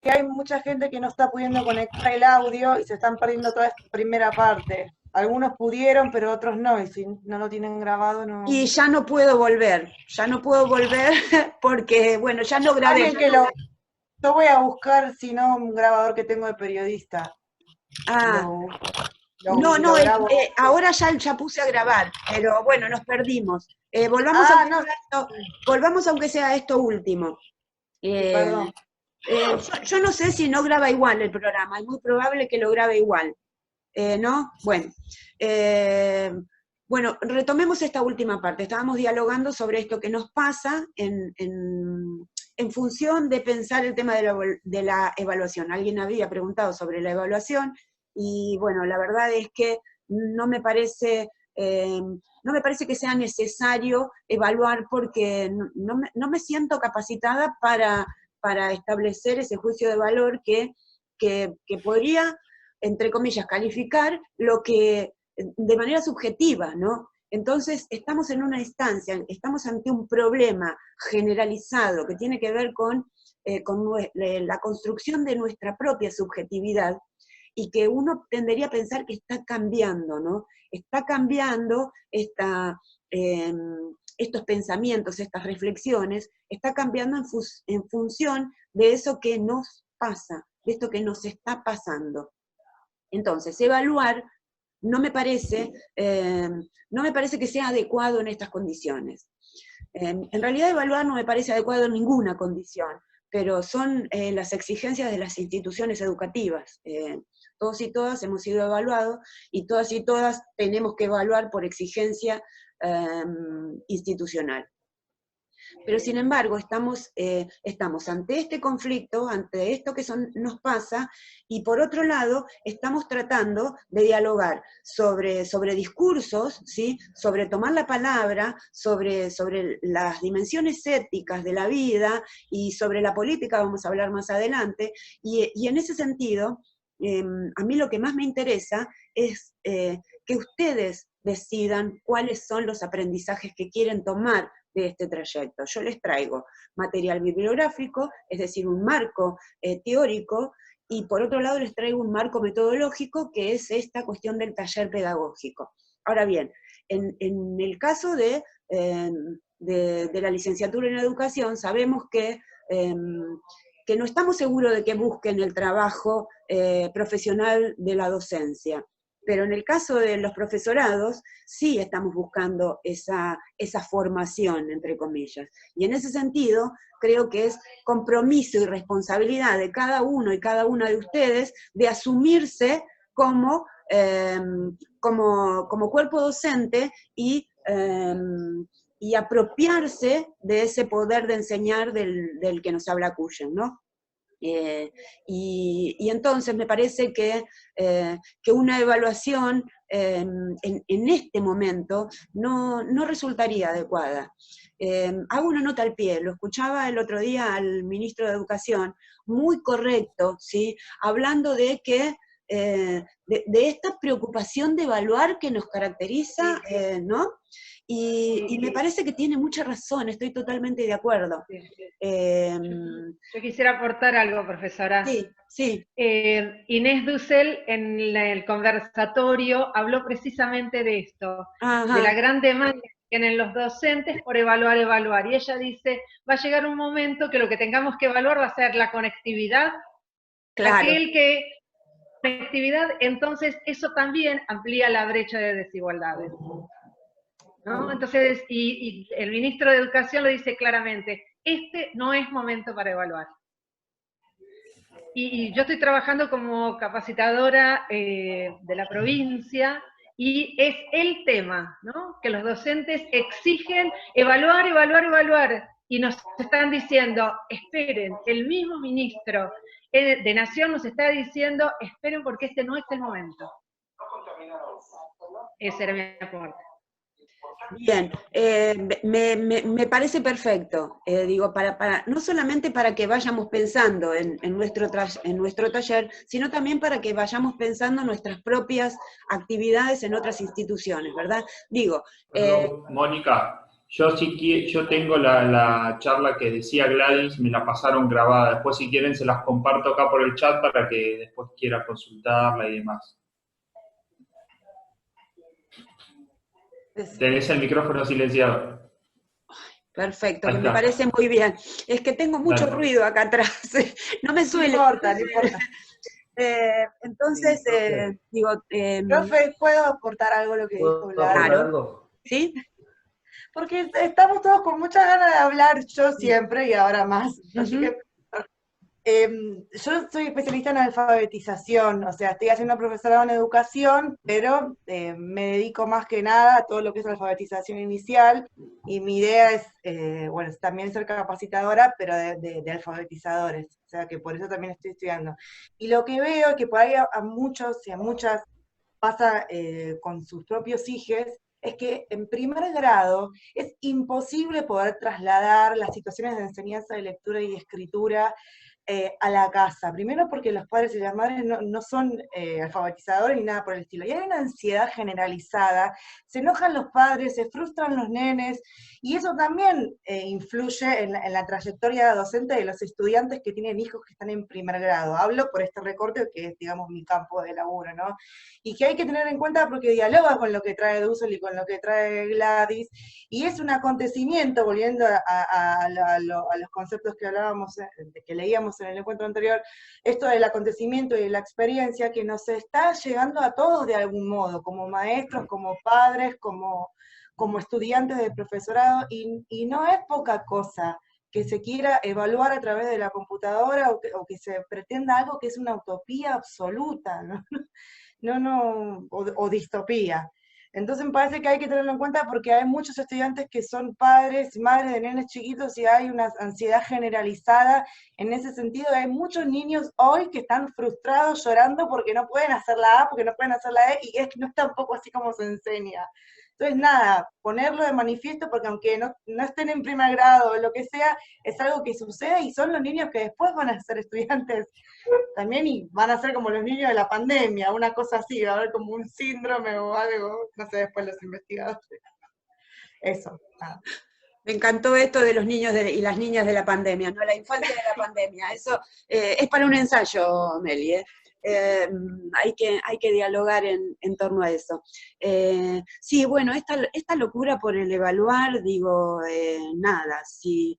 que hay mucha gente que no está pudiendo conectar el audio y se están perdiendo toda esta primera parte. Algunos pudieron, pero otros no, y si no lo tienen grabado, no. Y ya no puedo volver porque, bueno, ya no grabé. Alguien que yo voy a buscar, si no, un grabador que tengo de periodista. Ah, Lo, no, y lo no, grabo. ahora ya puse a grabar, pero bueno, nos perdimos. Ah, no, Volvamos aunque sea esto último. sí, Eh, perdón. yo no sé si no graba igual el programa, es muy probable que lo grabe igual. ¿No? Bueno, eh, bueno, retomemos esta última parte. Estábamos dialogando sobre esto que nos pasa en función de pensar el tema de la evaluación. Alguien había preguntado sobre la evaluación y bueno, la verdad es que no me parece, no me parece que sea necesario evaluar porque no me siento capacitada para establecer ese juicio de valor que podría, entre comillas, calificar lo que de manera subjetiva, ¿no? Entonces, estamos en una instancia, estamos ante un problema generalizado que tiene que ver con la construcción de nuestra propia subjetividad y que uno tendería a pensar que está cambiando, ¿no? Está cambiando eh, estos pensamientos, estas reflexiones, está cambiando en función de eso que nos pasa, de esto que nos está pasando. Entonces, evaluar no me parece que sea adecuado en estas condiciones. En realidad, evaluar no me parece adecuado en ninguna condición, pero son las exigencias de las instituciones educativas. Todos y todas hemos sido evaluados y todas tenemos que evaluar por exigencia institucional. Pero sin embargo, estamos ante este conflicto, ante esto que nos pasa, y por otro lado, estamos tratando de dialogar sobre discursos, ¿sí? Sobre tomar la palabra, sobre las dimensiones éticas de la vida y sobre la política, vamos a hablar más adelante, y en ese sentido, a mí lo que más me interesa es que ustedes decidan cuáles son los aprendizajes que quieren tomar de este trayecto. Yo les traigo material bibliográfico, es decir, un marco teórico, y por otro lado les traigo un marco metodológico, que es esta cuestión del taller pedagógico. Ahora bien, en el caso de la licenciatura en educación, sabemos que no estamos seguros de que busquen el trabajo profesional de la docencia. Pero en el caso de los profesorados, sí estamos buscando esa formación, entre comillas. Y en ese sentido, creo que es compromiso y responsabilidad de cada uno y cada una de ustedes de asumirse como cuerpo docente y apropiarse de ese poder de enseñar del que nos habla Cushen, ¿no? Y entonces me parece que una evaluación en este momento no resultaría adecuada. Hago una nota al pie, lo escuchaba el otro día al ministro de Educación, muy correcto, ¿sí? Hablando de que de esta preocupación de evaluar que nos caracteriza, ¿no? Y me parece que tiene mucha razón, estoy totalmente de acuerdo. Yo quisiera aportar algo, profesora. Sí, sí. Inés Dussel en el conversatorio habló precisamente de esto, Ajá. de la gran demanda que tienen los docentes por evaluar. Y ella dice, va a llegar un momento que lo que tengamos que evaluar va a ser la conectividad. Claro. Conectividad, entonces eso también amplía la brecha de desigualdades, ¿no? Entonces, y el ministro de Educación lo dice claramente, este no es momento para evaluar. Y yo estoy trabajando como capacitadora de la provincia y es el tema, ¿no? Que los docentes exigen evaluar, y nos están diciendo, esperen, el mismo ministro de Nación nos está diciendo, esperen porque este no es el momento. Ese era mi aporte. Bien, me parece perfecto, digo, no solamente para que vayamos pensando en nuestro taller, sino también para que vayamos pensando en nuestras propias actividades en otras instituciones, ¿verdad? Digo... Perdón, Mónica, Yo tengo la charla que decía Gladys, me la pasaron grabada. Después, si quieren, se las comparto acá por el chat para que después quiera consultarla y demás. Tenés el micrófono silenciado. Perfecto, Ahí que me está. parece muy bien. Es que tengo mucho Dale. ruido acá atrás, no me suele. No importa, no importa. Entonces, digo... Profe, ¿puedo aportar algo a lo que dijo Gladys? Claro. ¿Sí? Porque estamos todos con muchas ganas de hablar, yo siempre y ahora más. Así que yo soy especialista en alfabetización, o sea, estoy haciendo profesorado en educación, pero me dedico más que nada a todo lo que es alfabetización inicial, y mi idea es, bueno, también ser capacitadora, pero de alfabetizadores, o sea, que por eso también estoy estudiando. Y lo que veo es que por ahí a muchos y a muchas pasa con sus propios hijos, es que en primer grado es imposible poder trasladar las situaciones de enseñanza de lectura y escritura a la casa. Primero porque los padres y las madres no son alfabetizadores ni nada por el estilo. Y hay una ansiedad generalizada, se enojan los padres, se frustran los nenes, y eso también influye en la trayectoria docente de los estudiantes que tienen hijos que están en primer grado. Hablo por este recorte que es, digamos, mi campo de laburo, ¿no? Y que hay que tener en cuenta porque dialoga con lo que trae Dussel y con lo que trae Gladys, y es un acontecimiento, volviendo a los conceptos que hablábamos, que leíamos en el encuentro anterior, esto del acontecimiento y de la experiencia que nos está llegando a todos de algún modo, como maestros, como padres, como estudiantes de profesorado, y no es poca cosa que se quiera evaluar a través de la computadora o que se pretenda algo que es una utopía absoluta, ¿no? O distopía. Entonces me parece que hay que tenerlo en cuenta porque hay muchos estudiantes que son padres y madres de nenes chiquitos y hay una ansiedad generalizada en ese sentido. Hay muchos niños hoy que están frustrados, llorando porque no pueden hacer la A, porque no pueden hacer la E, y es que no es tampoco así como se enseña. Entonces nada, ponerlo de manifiesto porque aunque no estén en primer grado o lo que sea, es algo que sucede y son los niños que después van a ser estudiantes también, y van a ser como los niños de la pandemia, una cosa así, va a haber como un síndrome o algo, no sé, después los investigadores. Eso, nada. Me encantó esto de los niños y las niñas de la pandemia, ¿no? La infancia de la pandemia. Eso es para un ensayo, Meli, ¿eh? Hay que dialogar en torno a eso. Sí, bueno, esta locura por el evaluar, digo, nada, sí,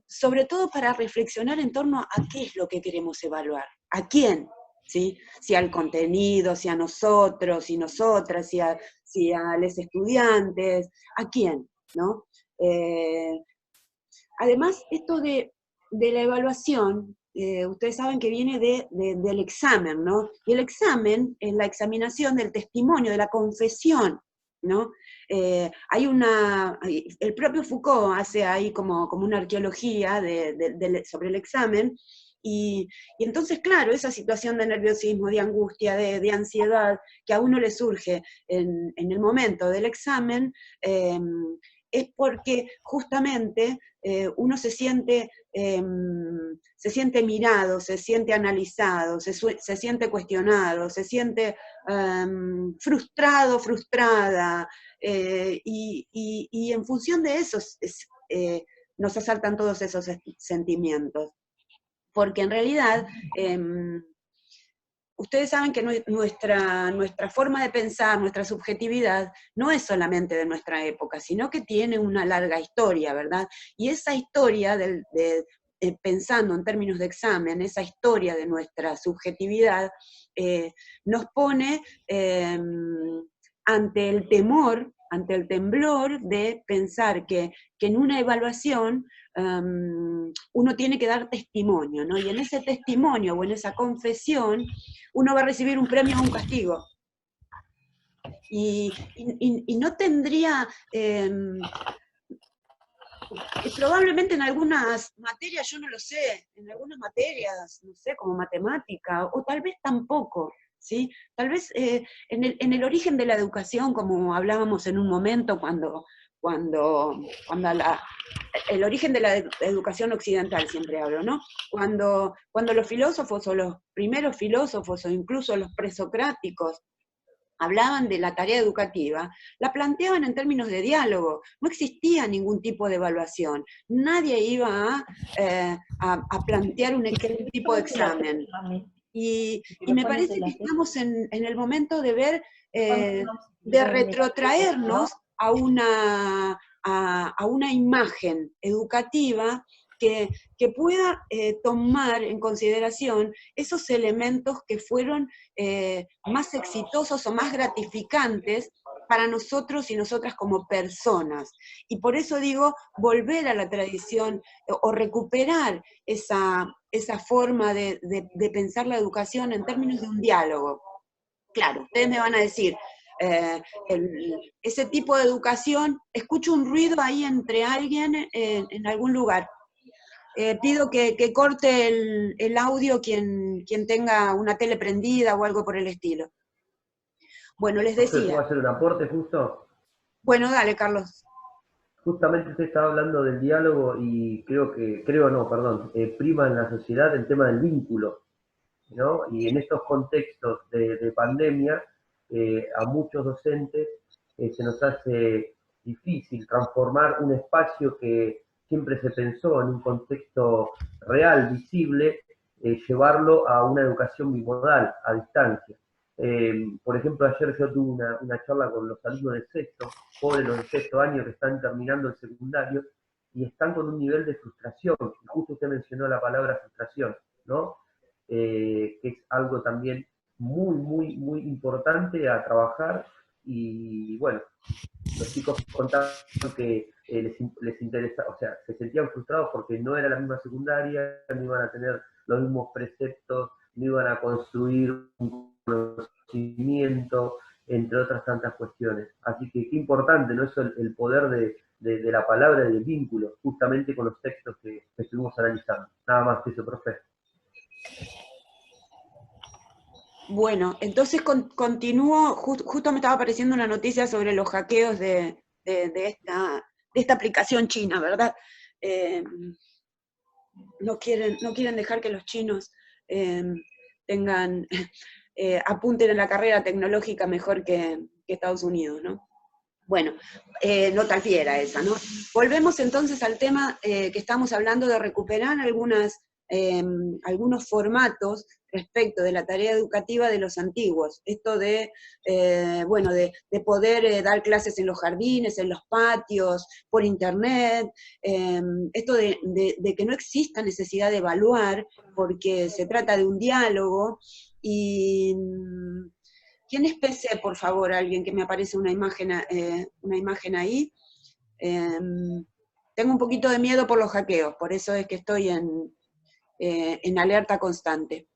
sobre todo para reflexionar en torno a qué es lo que queremos evaluar, a quién, ¿sí? Si al contenido, si a nosotros, y nosotras, si a los estudiantes, ¿a quién? ¿No? Además, esto de la evaluación, ustedes saben que viene del examen, ¿no? Y el examen es la examinación del testimonio, de la confesión, ¿no? El propio Foucault hace ahí como una arqueología sobre el examen, y entonces, claro, esa situación de nerviosismo, de angustia, de ansiedad, que a uno le surge en el momento del examen, es porque justamente uno se siente mirado, se siente analizado, se siente cuestionado, se siente frustrado, frustrada, y en función de eso nos asaltan todos esos sentimientos. Porque en realidad, ustedes saben que nuestra forma de pensar, nuestra subjetividad, no es solamente de nuestra época, sino que tiene una larga historia, ¿verdad? Y esa historia, pensando en términos de examen, esa historia de nuestra subjetividad, nos pone ante el temor, ante el temblor de pensar que en una evaluación uno tiene que dar testimonio, ¿no? Y en ese testimonio o en esa confesión uno va a recibir un premio o un castigo. Y no tendría, probablemente en algunas materias, yo no lo sé, en algunas materias, no sé, como matemática, o tal vez tampoco, ¿sí? Tal vez en el origen de la educación, como hablábamos en un momento cuando el origen de la educación occidental, siempre hablo, ¿no? Cuando los filósofos, o los primeros filósofos, o incluso los presocráticos, hablaban de la tarea educativa, la planteaban en términos de diálogo. No existía ningún tipo de evaluación. Nadie iba a plantear un tipo de examen. Y me parece que estamos en el momento de ver, de retrotraernos a una imagen educativa que pueda tomar en consideración esos elementos que fueron más exitosos o más gratificantes para nosotros y nosotras como personas. Y por eso digo, volver a la tradición o recuperar esa forma de pensar la educación en términos de un diálogo. Claro, ustedes me van a decir, ese tipo de educación, escucho un ruido ahí entre alguien en algún lugar. Pido que corte el audio quien tenga una tele prendida o algo por el estilo. Bueno, les decía... ¿Puedo hacer un aporte justo? Bueno, dale, Carlos. Justamente usted estaba hablando del diálogo y prima en la sociedad el tema del vínculo, ¿no? Y en estos contextos de pandemia, a muchos docentes se nos hace difícil transformar un espacio que siempre se pensó en un contexto real, visible, llevarlo a una educación bimodal, a distancia. Por ejemplo, ayer yo tuve una charla con los alumnos de sexto, pobres los de sexto año que están terminando el secundario, y están con un nivel de frustración, y justo usted mencionó la palabra frustración, ¿no? Que es algo también muy, muy, muy importante a trabajar, y bueno, los chicos contaban que les interesa, o sea, se sentían frustrados porque no era la misma secundaria, no iban a tener los mismos preceptos, no iban a construir un conocimiento, entre otras tantas cuestiones. Así que qué importante, ¿no? Eso, el poder de la palabra y del vínculo, justamente con los textos que estuvimos analizando. Nada más que eso, profe. Bueno, entonces continúo, justo me estaba apareciendo una noticia sobre los hackeos de esta aplicación china, ¿verdad? No quieren dejar que los chinos apunten a la carrera tecnológica mejor que Estados Unidos, ¿no? Bueno, nota fiera esa, ¿no? Volvemos entonces al tema que estamos hablando de recuperar algunos formatos respecto de la tarea educativa de los antiguos. Esto de poder dar clases en los jardines, en los patios, por internet, esto de que no exista necesidad de evaluar, porque se trata de un diálogo, y... ¿Quién es PC, por favor? Alguien que me aparece una imagen ahí. Tengo un poquito de miedo por los hackeos, por eso es que estoy en alerta constante.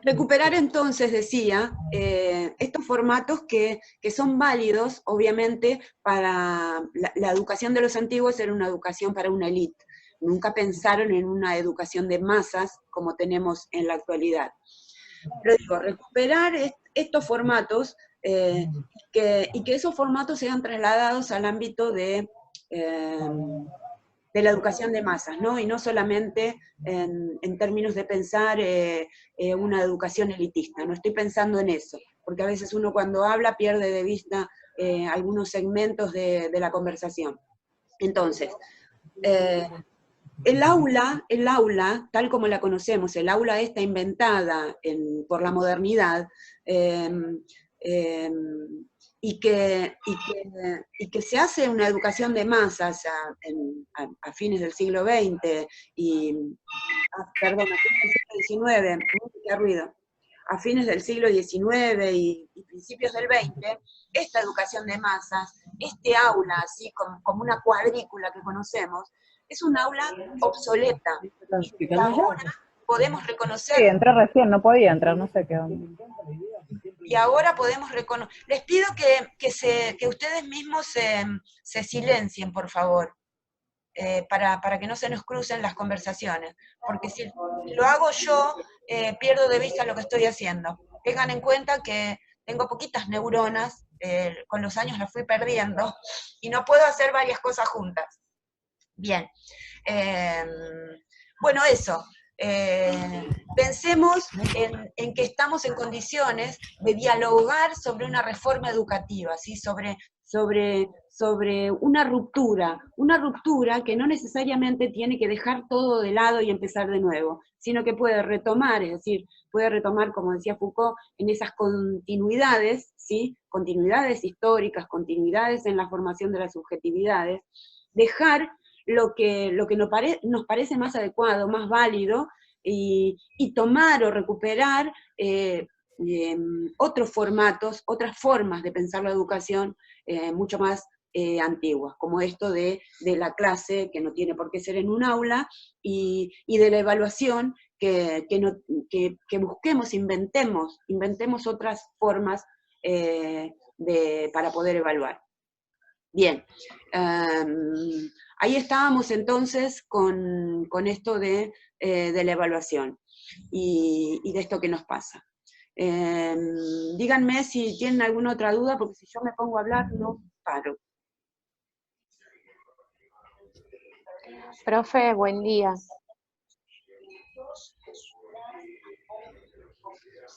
Recuperar entonces, decía, estos formatos que son válidos, obviamente, para la educación de los antiguos era una educación para una élite. Nunca pensaron en una educación de masas como tenemos en la actualidad. Pero digo, recuperar estos formatos y que esos formatos sean trasladados al ámbito de la educación de masas, ¿no? Y no solamente en términos de pensar una educación elitista. No estoy pensando en eso, porque a veces uno cuando habla pierde de vista algunos segmentos de la conversación. Entonces, el aula, tal como la conocemos, el aula esta inventada por la modernidad, y que se hace una educación de masas a fines del siglo XX, a fines del siglo XIX y principios del XX, esta educación de masas, este aula, así como una cuadrícula que conocemos, es un aula obsoleta. Y ahora podemos reconocer... Sí, entré recién, no podía entrar, no sé qué onda. Y ahora podemos reconocer... Les pido que ustedes mismos se silencien, por favor, para que no se nos crucen las conversaciones. Porque si lo hago yo, pierdo de vista lo que estoy haciendo. Tengan en cuenta que tengo poquitas neuronas, con los años las fui perdiendo, y no puedo hacer varias cosas juntas. Bien. Bueno, eso. pensemos en que estamos en condiciones de dialogar sobre una reforma educativa, ¿sí? sobre una ruptura que no necesariamente tiene que dejar todo de lado y empezar de nuevo, sino que puede retomar, es decir, puede retomar, como decía Foucault, en esas continuidades, ¿sí? Continuidades históricas, continuidades en la formación de las subjetividades, dejar lo que nos parece más adecuado, más válido, y tomar o recuperar otros formatos, otras formas de pensar la educación mucho más antiguas, como esto de la clase, que no tiene por qué ser en un aula, y de la evaluación, que busquemos, inventemos otras formas para poder evaluar. Bien, ahí estábamos entonces con esto de la evaluación y de esto que nos pasa. Díganme si tienen alguna otra duda, porque si yo me pongo a hablar no paro. Profe, buen día.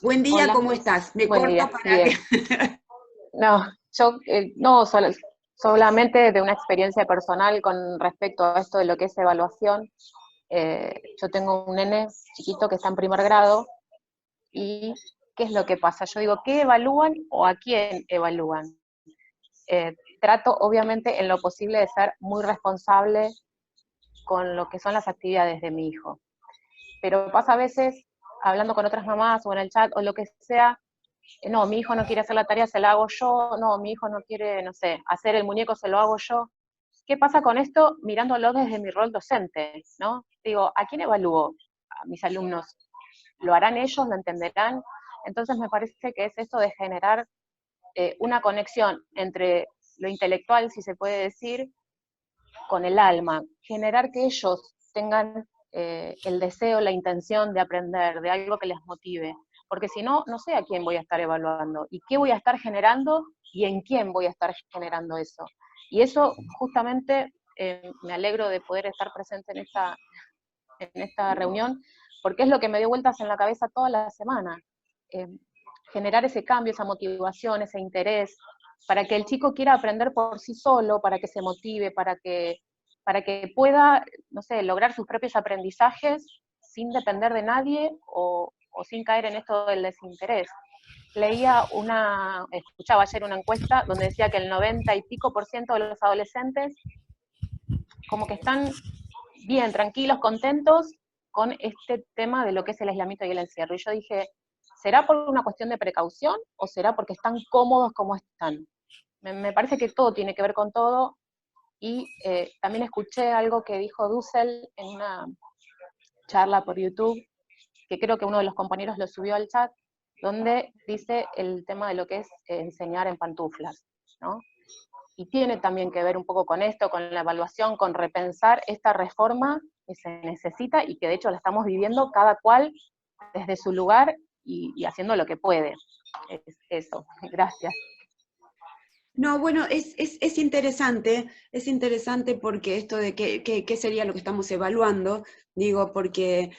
Buen día, Hola. ¿cómo estás? Me Buen corto día, para bien. que... No, yo no, solamente de una experiencia personal con respecto a esto de lo que es evaluación. Yo tengo un nene chiquito que está en primer grado, y ¿qué es lo que pasa? Yo digo, ¿qué evalúan o a quién evalúan? Trato, obviamente, en lo posible de ser muy responsable con lo que son las actividades de mi hijo. Pero pasa a veces, hablando con otras mamás o en el chat o lo que sea, no, mi hijo no quiere hacer la tarea, se la hago yo, no, mi hijo no quiere, no sé, hacer el muñeco, se lo hago yo. ¿Qué pasa con esto mirándolo desde mi rol docente, ¿no? Digo, ¿a quién evalúo? A mis alumnos. ¿Lo harán ellos? ¿Lo entenderán? Entonces me parece que es esto de generar una conexión entre lo intelectual, si se puede decir, con el alma. Generar que ellos tengan el deseo, la intención de aprender, de algo que les motive. Porque si no, no sé a quién voy a estar evaluando, y qué voy a estar generando, y en quién voy a estar generando eso. Y eso, justamente, me alegro de poder estar presente en esta reunión, porque es lo que me dio vueltas en la cabeza toda la semana. Generar ese cambio, esa motivación, ese interés, para que el chico quiera aprender por sí solo, para que se motive, para que pueda, no sé, lograr sus propios aprendizajes sin depender de nadie o sin caer en esto del desinterés. Escuchaba ayer una encuesta donde decía que el 90 y pico % de los adolescentes como que están bien, tranquilos, contentos con este tema de lo que es el aislamiento y el encierro. Y yo dije, ¿será por una cuestión de precaución o será porque están cómodos como están? Me parece que todo tiene que ver con todo. Y también escuché algo que dijo Dussel en una charla por YouTube, que creo que uno de los compañeros lo subió al chat, donde dice el tema de lo que es enseñar en pantuflas, ¿no? Y tiene también que ver un poco con esto, con la evaluación, con repensar esta reforma que se necesita y que de hecho la estamos viviendo cada cual desde su lugar y haciendo lo que puede. Es eso, gracias. No, bueno, es interesante porque esto de qué sería lo que estamos evaluando, digo, porque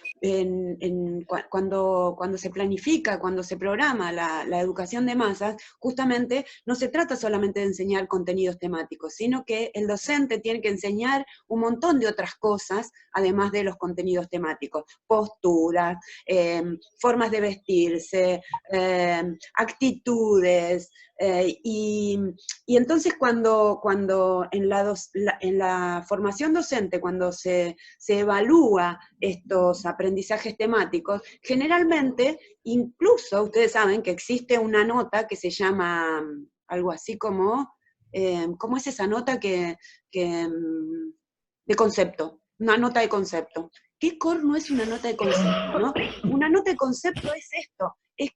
cuando se planifica, cuando se programa la educación de masas, justamente no se trata solamente de enseñar contenidos temáticos, sino que el docente tiene que enseñar un montón de otras cosas, además de los contenidos temáticos, posturas, formas de vestirse, actitudes, y entonces cuando en la formación docente, cuando se evalúa estos aprendizajes temáticos, generalmente, incluso ustedes saben que existe una nota que se llama algo así como, ¿cómo es esa nota de concepto? Una nota de concepto. ¿Qué corno es una nota de concepto, no? Una nota de concepto es esto, es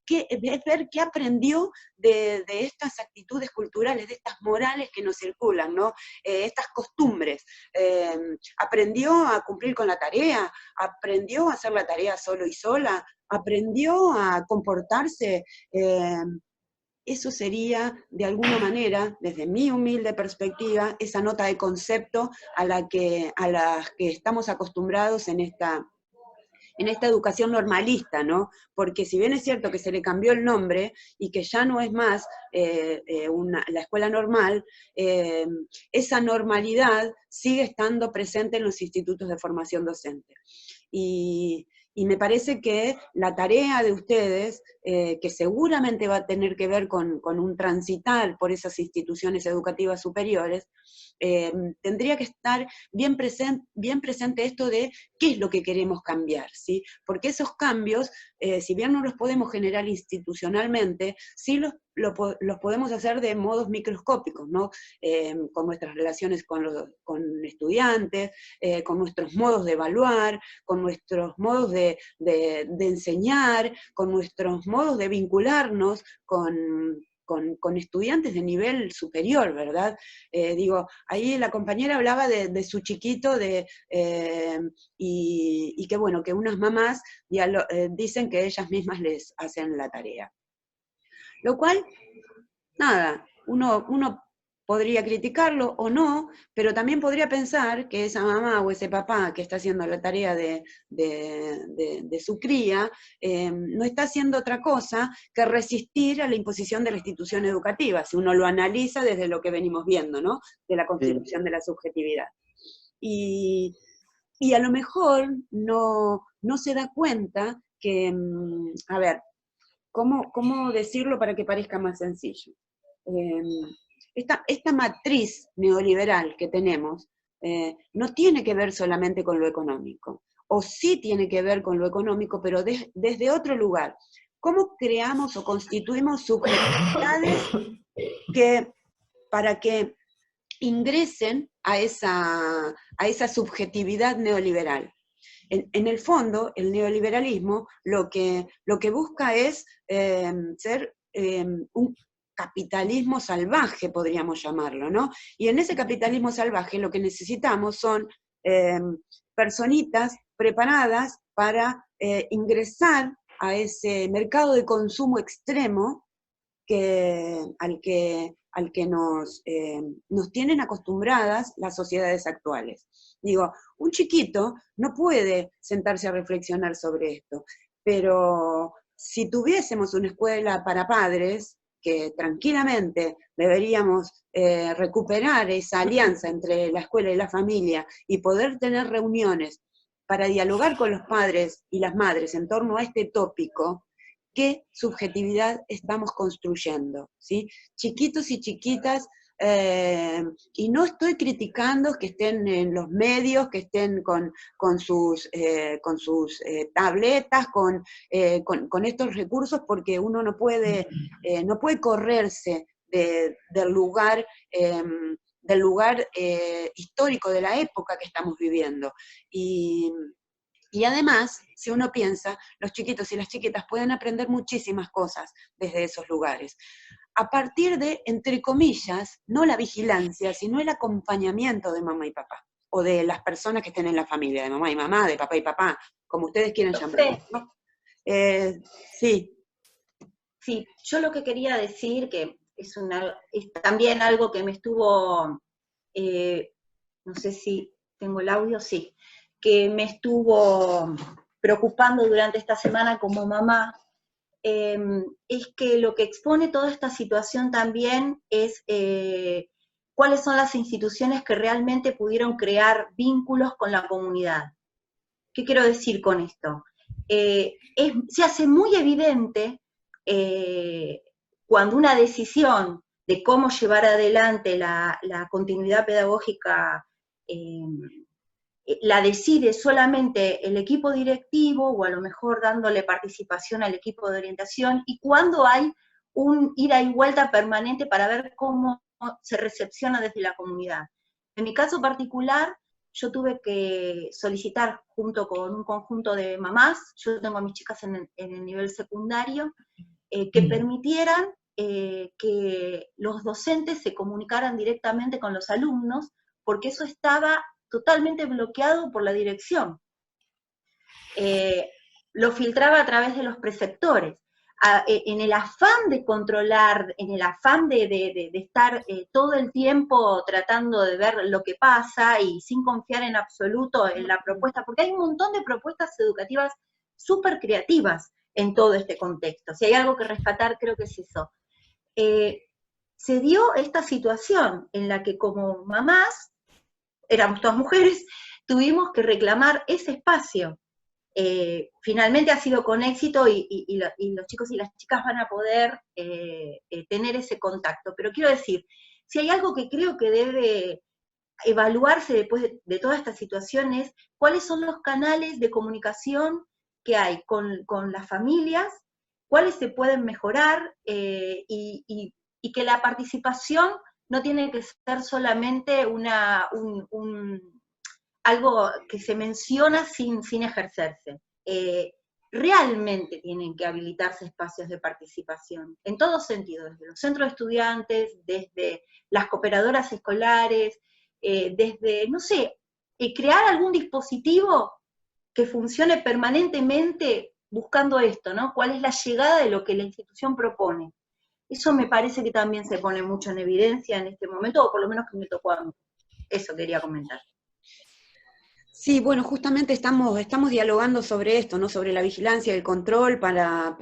ver qué aprendió de estas actitudes culturales, de estas morales que nos circulan, ¿no? Estas costumbres. ¿Aprendió a cumplir con la tarea? ¿Aprendió a hacer la tarea solo y sola? ¿Aprendió a comportarse? Eso sería, de alguna manera, desde mi humilde perspectiva, esa nota de concepto a las que estamos acostumbrados en esta en esta educación normalista, ¿no? Porque si bien es cierto que se le cambió el nombre y que ya no es más la escuela normal, esa normalidad sigue estando presente en los institutos de formación docente. Y me parece que la tarea de ustedes, que seguramente va a tener que ver con un transitar por esas instituciones educativas superiores, tendría que estar bien presente esto de qué es lo que queremos cambiar, ¿sí? Porque esos cambios, si bien no los podemos generar institucionalmente, sí los podemos hacer de modos microscópicos, ¿no? Con nuestras relaciones con estudiantes, con nuestros modos de evaluar, con nuestros modos de enseñar, con nuestros modos de vincularnos con estudiantes de nivel superior, ¿verdad? Digo, ahí la compañera hablaba de su chiquito, y que bueno, que unas mamás dicen que ellas mismas les hacen la tarea. Lo cual, nada, uno podría criticarlo o no, pero también podría pensar que esa mamá o ese papá que está haciendo la tarea de su cría, no está haciendo otra cosa que resistir a la imposición de la institución educativa, si uno lo analiza desde lo que venimos viendo, ¿no? De la constitución de la subjetividad. Y a lo mejor no se da cuenta que, a ver, ¿cómo decirlo para que parezca más sencillo? Esta matriz neoliberal que tenemos no tiene que ver solamente con lo económico, o sí tiene que ver con lo económico, pero desde otro lugar. ¿Cómo creamos o constituimos subjetividades para que ingresen a esa subjetividad neoliberal? En el fondo, el neoliberalismo lo que busca es ser un capitalismo salvaje, podríamos llamarlo, ¿no? Y en ese capitalismo salvaje lo que necesitamos son personitas preparadas para ingresar a ese mercado de consumo extremo al que nos tienen acostumbradas las sociedades actuales. Digo, un chiquito no puede sentarse a reflexionar sobre esto, pero si tuviésemos una escuela para padres, que tranquilamente deberíamos recuperar esa alianza entre la escuela y la familia y poder tener reuniones para dialogar con los padres y las madres en torno a este tópico, ¿qué subjetividad estamos construyendo? ¿Sí? Chiquitos y chiquitas, y no estoy criticando que estén en los medios, que estén con sus tabletas, con estos recursos, porque uno no puede correrse del lugar histórico de la época que estamos viviendo. Y además, si uno piensa, los chiquitos y las chiquitas pueden aprender muchísimas cosas desde esos lugares. A partir de, entre comillas, no la vigilancia, sino el acompañamiento de mamá y papá, o de las personas que estén en la familia, de mamá y mamá, de papá y papá, como ustedes quieran llamarlo, ¿no? Sí. Sí, yo lo que quería decir, que es también algo que me estuvo, no sé si tengo el audio, sí, que me estuvo preocupando durante esta semana como mamá, es que lo que expone toda esta situación también es cuáles son las instituciones que realmente pudieron crear vínculos con la comunidad. ¿Qué quiero decir con esto? Se hace muy evidente cuando una decisión de cómo llevar adelante la continuidad pedagógica la decide solamente el equipo directivo, o a lo mejor dándole participación al equipo de orientación, y cuando hay un ida y vuelta permanente para ver cómo se recepciona desde la comunidad. En mi caso particular, yo tuve que solicitar junto con un conjunto de mamás, yo tengo a mis chicas en el nivel secundario, que permitieran que los docentes se comunicaran directamente con los alumnos, porque eso estaba totalmente bloqueado por la dirección. Lo filtraba a través de los preceptores. en el afán de controlar, en el afán de estar todo el tiempo tratando de ver lo que pasa y sin confiar en absoluto en la propuesta, porque hay un montón de propuestas educativas súper creativas en todo este contexto. Si hay algo que rescatar, creo que es eso. Se dio esta situación en la que como mamás, éramos todas mujeres, tuvimos que reclamar ese espacio. Finalmente ha sido con éxito y los chicos y las chicas van a poder tener ese contacto. Pero quiero decir, si hay algo que creo que debe evaluarse después de toda esta situación es cuáles son los canales de comunicación que hay con las familias, cuáles se pueden mejorar y que la participación no tiene que ser solamente algo que se menciona sin ejercerse. Realmente tienen que habilitarse espacios de participación, en todos sentidos, desde los centros de estudiantes, desde las cooperadoras escolares, desde, no sé, crear algún dispositivo que funcione permanentemente buscando esto, ¿no? ¿Cuál es la llegada de lo que la institución propone? Eso me parece que también se pone mucho en evidencia en este momento, o por lo menos que me tocó a mí. Eso quería comentar. Sí, bueno, justamente estamos dialogando sobre esto, ¿no? Sobre la vigilancia y el control para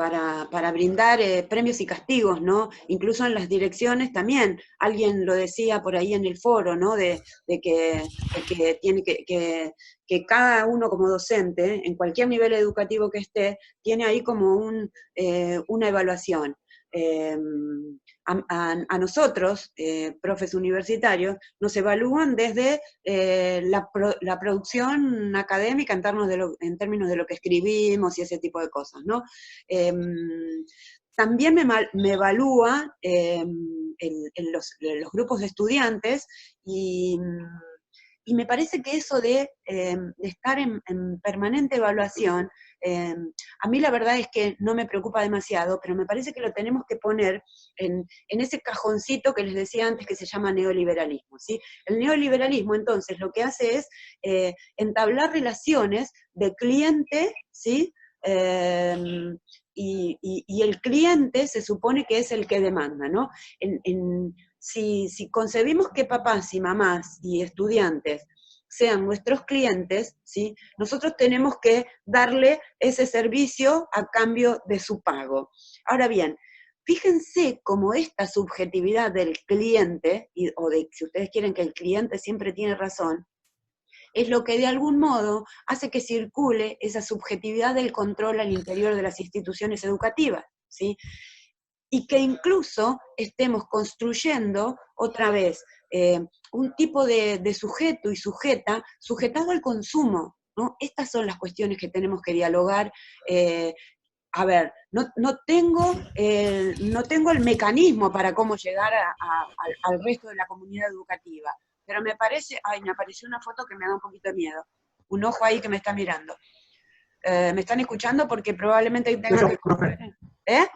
brindar premios y castigos, ¿no? Incluso en las direcciones también. Alguien lo decía por ahí en el foro, ¿no? De que tiene que cada uno como docente, en cualquier nivel educativo que esté, tiene ahí como una evaluación. A nosotros, profes universitarios, nos evalúan desde la producción académica en términos de lo que escribimos y ese tipo de cosas, ¿no? También me evalúa en los grupos de estudiantes y me parece que eso de estar en permanente evaluación, a mí la verdad es que no me preocupa demasiado, pero me parece que lo tenemos que poner en ese cajoncito que les decía antes que se llama neoliberalismo, ¿sí? El neoliberalismo entonces lo que hace es entablar relaciones de cliente, ¿sí? Y el cliente se supone que es el que demanda, ¿no? Si concebimos que papás y mamás y estudiantes sean nuestros clientes, ¿sí? Nosotros tenemos que darle ese servicio a cambio de su pago. Ahora bien, fíjense cómo esta subjetividad del cliente, o de si ustedes quieren que el cliente siempre tiene razón, es lo que de algún modo hace que circule esa subjetividad del control al interior de las instituciones educativas, ¿sí? Y que incluso estemos construyendo otra vez un tipo de sujeto y sujeta sujetado al consumo, ¿no? Estas son las cuestiones que tenemos que dialogar. A ver, no tengo el mecanismo para cómo llegar al resto de la comunidad educativa, pero me apareció una foto que me da un poquito de miedo. Un ojo ahí que me está mirando. ¿Me están escuchando? Porque probablemente tenga que... ¿Eh?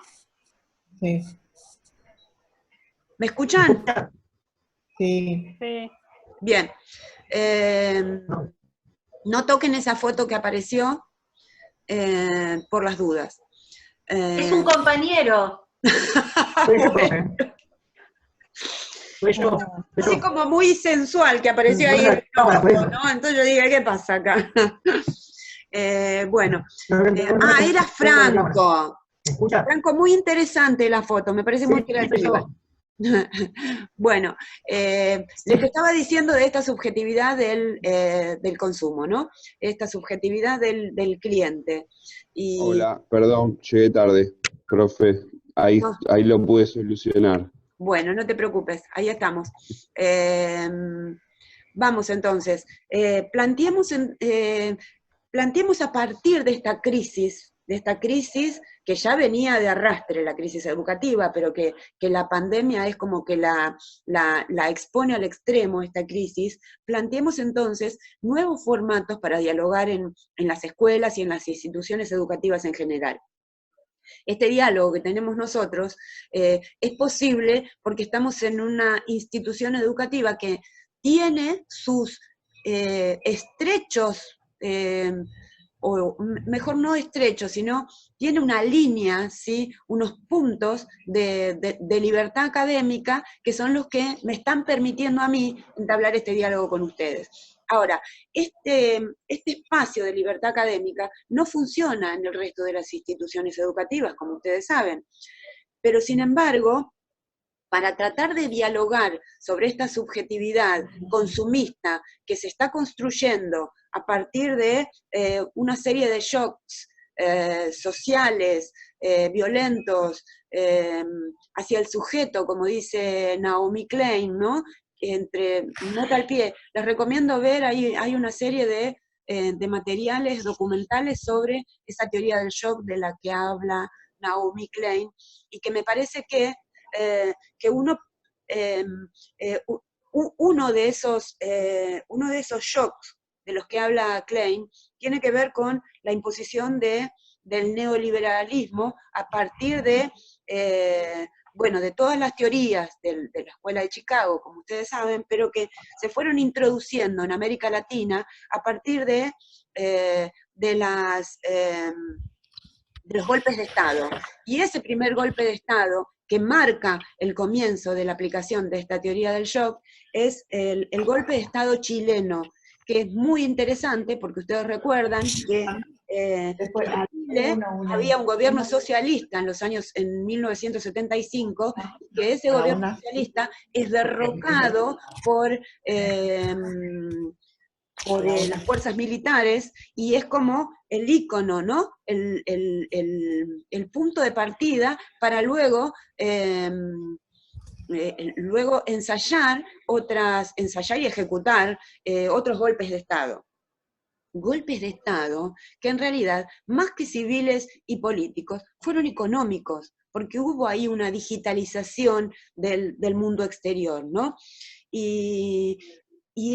Sí. ¿Me escuchan? Sí. Sí. Bien. No toquen esa foto que apareció por las dudas. Es un compañero. Así como muy sensual que apareció ahí, ¿no? Entonces yo dije, ¿qué pasa acá? Bueno. Era Franco. Franco, muy interesante la foto, me parece muy creativa. Bueno, les estaba diciendo de esta subjetividad del consumo, ¿no? Esta subjetividad del cliente. Hola, perdón, llegué tarde, profe, ahí lo pude solucionar. Bueno, no te preocupes, ahí estamos. Vamos entonces, planteemos a partir de esta crisis que ya venía de arrastre, la crisis educativa, pero que la pandemia es como que la expone al extremo, esta crisis. Planteemos entonces nuevos formatos para dialogar en las escuelas y en las instituciones educativas en general. Este diálogo que tenemos nosotros es posible porque estamos en una institución educativa que tiene sus estrechos o mejor no estrecho, sino tiene una línea, ¿sí? Unos puntos de libertad académica que son los que me están permitiendo a mí entablar este diálogo con ustedes. Ahora, este espacio de libertad académica no funciona en el resto de las instituciones educativas, como ustedes saben, pero sin embargo, para tratar de dialogar sobre esta subjetividad consumista que se está construyendo a partir de una serie de shocks sociales, violentos, hacia el sujeto, como dice Naomi Klein, ¿no? Entre nota al pie, les recomiendo ver, hay una serie de materiales documentales sobre esa teoría del shock de la que habla Naomi Klein, y que me parece que uno de esos shocks de los que habla Klein tiene que ver con la imposición del neoliberalismo a partir de todas las teorías de la Escuela de Chicago, como ustedes saben, pero que se fueron introduciendo en América Latina a partir de los golpes de Estado. Y ese primer golpe de Estado, que marca el comienzo de la aplicación de esta teoría del shock, es el golpe de Estado chileno, que es muy interesante porque ustedes recuerdan que en Chile había un gobierno socialista en 1975, que ese gobierno socialista es derrocado por las fuerzas militares, y es como el ícono, ¿no? El punto de partida para luego ensayar y ejecutar otros golpes de Estado. Golpes de Estado que en realidad, más que civiles y políticos, fueron económicos, porque hubo ahí una digitalización del mundo exterior, ¿no? Y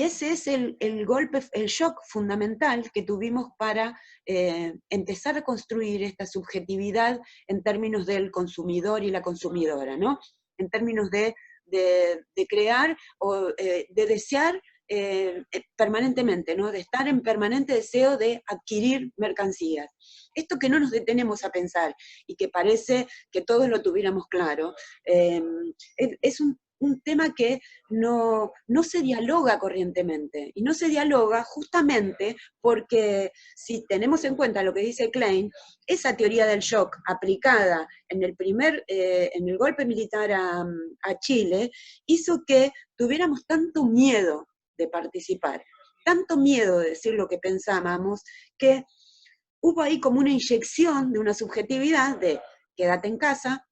ese es el golpe, el shock fundamental que tuvimos para empezar a construir esta subjetividad en términos del consumidor y la consumidora, ¿no? En términos de crear o de desear permanentemente, ¿no? De estar en permanente deseo de adquirir mercancías. Esto que no nos detenemos a pensar y que parece que todos lo tuviéramos claro, es un tema que no se dialoga corrientemente, y no se dialoga justamente porque, si tenemos en cuenta lo que dice Klein, esa teoría del shock aplicada en el golpe militar a Chile, hizo que tuviéramos tanto miedo de participar, tanto miedo de decir lo que pensábamos, que hubo ahí como una inyección de una subjetividad de quédate en casa,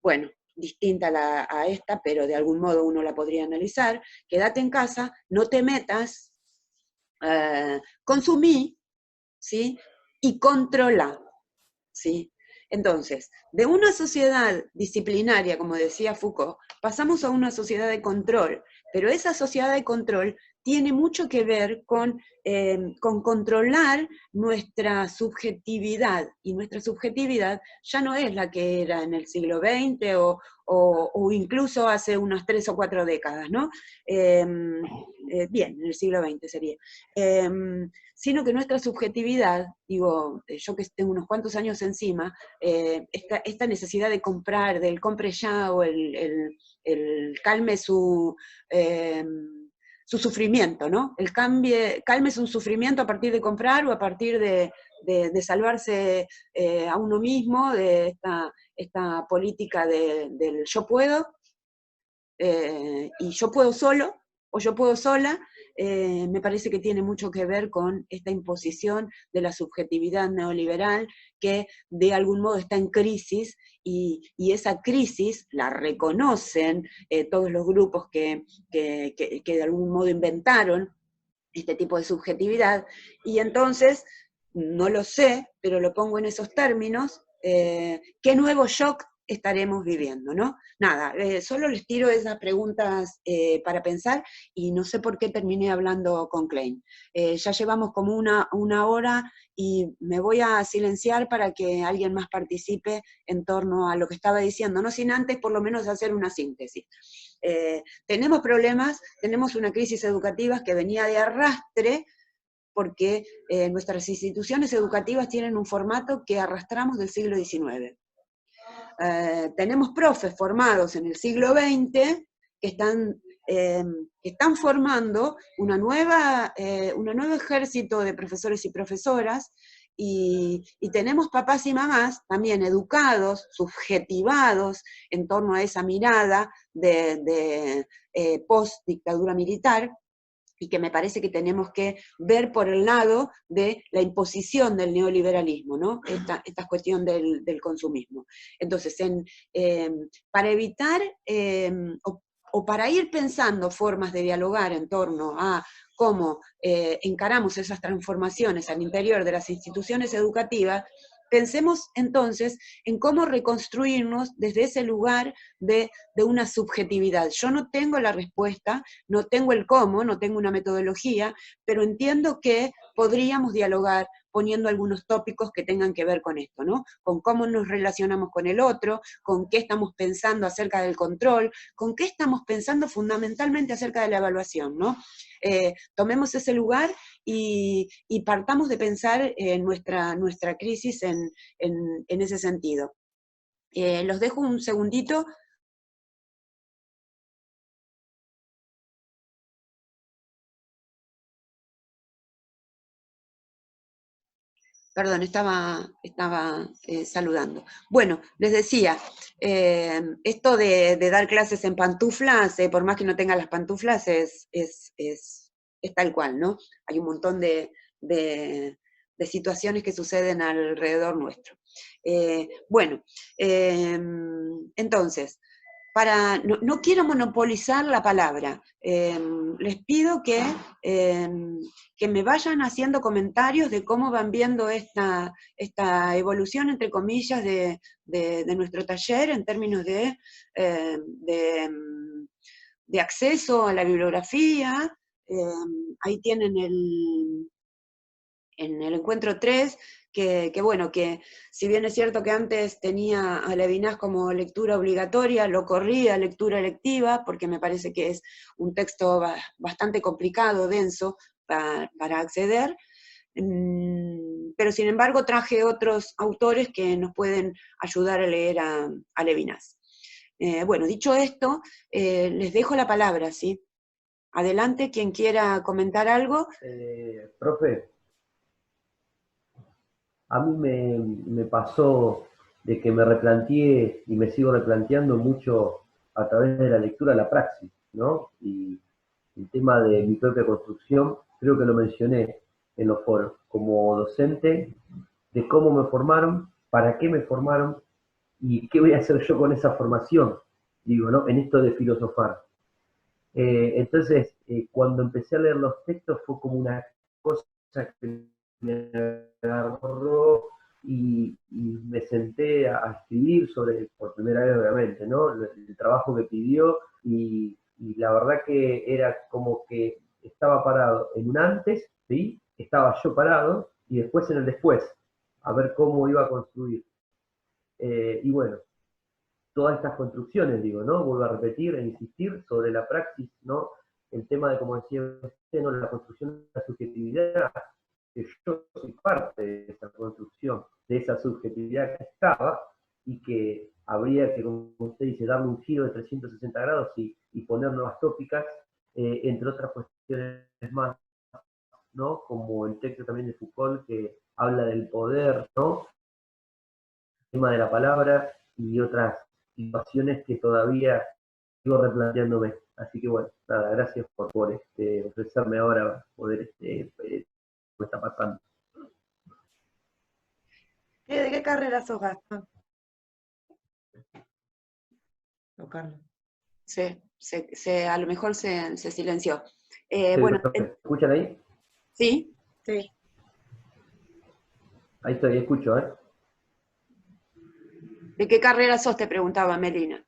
bueno, distinta a esta, pero de algún modo uno la podría analizar, quédate en casa, no te metas, consumí, ¿sí? Y controla, ¿sí? Entonces, de una sociedad disciplinaria, como decía Foucault, pasamos a una sociedad de control, pero esa sociedad de control tiene mucho que ver con controlar nuestra subjetividad, y nuestra subjetividad ya no es la que era en el siglo XX o incluso hace unas 3 o 4 décadas, ¿no? Bien, en el siglo XX sería. Sino que nuestra subjetividad, digo, yo que tengo unos cuantos años encima, esta necesidad de comprar, del compre ya, o el calme su sufrimiento, ¿no? Calme su sufrimiento a partir de comprar o a partir de salvarse a uno mismo, de esta política del yo puedo, y yo puedo solo, o yo puedo sola, me parece que tiene mucho que ver con esta imposición de la subjetividad neoliberal que de algún modo está en crisis, y esa crisis la reconocen todos los grupos que de algún modo inventaron este tipo de subjetividad, y entonces, no lo sé, pero lo pongo en esos términos, ¿qué nuevo shock estaremos viviendo, ¿no? Nada, solo les tiro esas preguntas para pensar, y no sé por qué terminé hablando con Klein. Ya llevamos como una hora, y me voy a silenciar para que alguien más participe en torno a lo que estaba diciendo, no sin antes por lo menos hacer una síntesis. Tenemos problemas, tenemos una crisis educativa que venía de arrastre, porque nuestras instituciones educativas tienen un formato que arrastramos del siglo XIX. Tenemos profes formados en el siglo XX que están formando un nuevo ejército de profesores y profesoras, y tenemos papás y mamás también educados, subjetivados en torno a esa mirada de post-dictadura militar, y que me parece que tenemos que ver por el lado de la imposición del neoliberalismo, ¿no? Esta cuestión del consumismo. Entonces, para evitar o para ir pensando formas de dialogar en torno a cómo encaramos esas transformaciones al interior de las instituciones educativas, pensemos entonces en cómo reconstruirnos desde ese lugar de una subjetividad. Yo no tengo la respuesta, no tengo el cómo, no tengo una metodología, pero entiendo que podríamos dialogar poniendo algunos tópicos que tengan que ver con esto, ¿no? Con cómo nos relacionamos con el otro, con qué estamos pensando acerca del control, con qué estamos pensando fundamentalmente acerca de la evaluación, ¿no? Tomemos ese lugar y partamos de pensar nuestra crisis en ese sentido. Los dejo un segundito. Perdón, estaba saludando. Bueno, les decía, esto de dar clases en pantuflas, por más que no tenga las pantuflas, es tal cual, ¿no? Hay un montón de situaciones que suceden alrededor nuestro. Bueno, entonces, no quiero monopolizar la palabra. Les pido que me vayan haciendo comentarios de cómo van viendo esta evolución, entre comillas, de nuestro taller en términos de acceso a la bibliografía. Ahí tienen en el encuentro 3, que bueno, que si bien es cierto que antes tenía a Levinas como lectura obligatoria, lo corrí a lectura electiva, porque me parece que es un texto bastante complicado, denso, para acceder, pero sin embargo traje otros autores que nos pueden ayudar a leer a Levinas. Bueno, dicho esto, les dejo la palabra, ¿sí? Adelante, quien quiera comentar algo. Profe, a mí me pasó de que me replanteé y me sigo replanteando mucho a través de la lectura la praxis, ¿no? Y el tema de mi propia construcción, creo que lo mencioné en los foros, como docente, de cómo me formaron, para qué me formaron y qué voy a hacer yo con esa formación, digo, ¿no? En esto de filosofar. Entonces, cuando empecé a leer los textos fue como una cosa que me agarró y me senté a escribir por primera vez obviamente, ¿no? El trabajo que pidió y la verdad que era como que estaba parado en un antes, ¿sí? Estaba yo parado y después en el después, a ver cómo iba a construir. Y bueno, todas estas construcciones, digo, ¿no? Vuelvo a repetir e insistir sobre la praxis, ¿no? El tema de, como decía usted, ¿no? La construcción de la subjetividad, que yo soy parte de esa construcción, de esa subjetividad que estaba, y que habría que, como usted dice, darle un giro de 360 grados y poner nuevas tópicas, entre otras cuestiones más, ¿no? Como el texto también de Foucault, que habla del poder, ¿no? El tema de la palabra y otras situaciones que todavía sigo replanteándome. Así que bueno, nada, gracias por ofrecerme ahora poder me está pasando. ¿De qué carrera sos, Gastón? ¿O Carlos? A lo mejor se silenció. Sí, bueno, ¿me escuchan ahí? ¿sí? Sí. Ahí estoy, escucho, ¿eh? ¿De qué carrera sos? Te preguntaba Melina.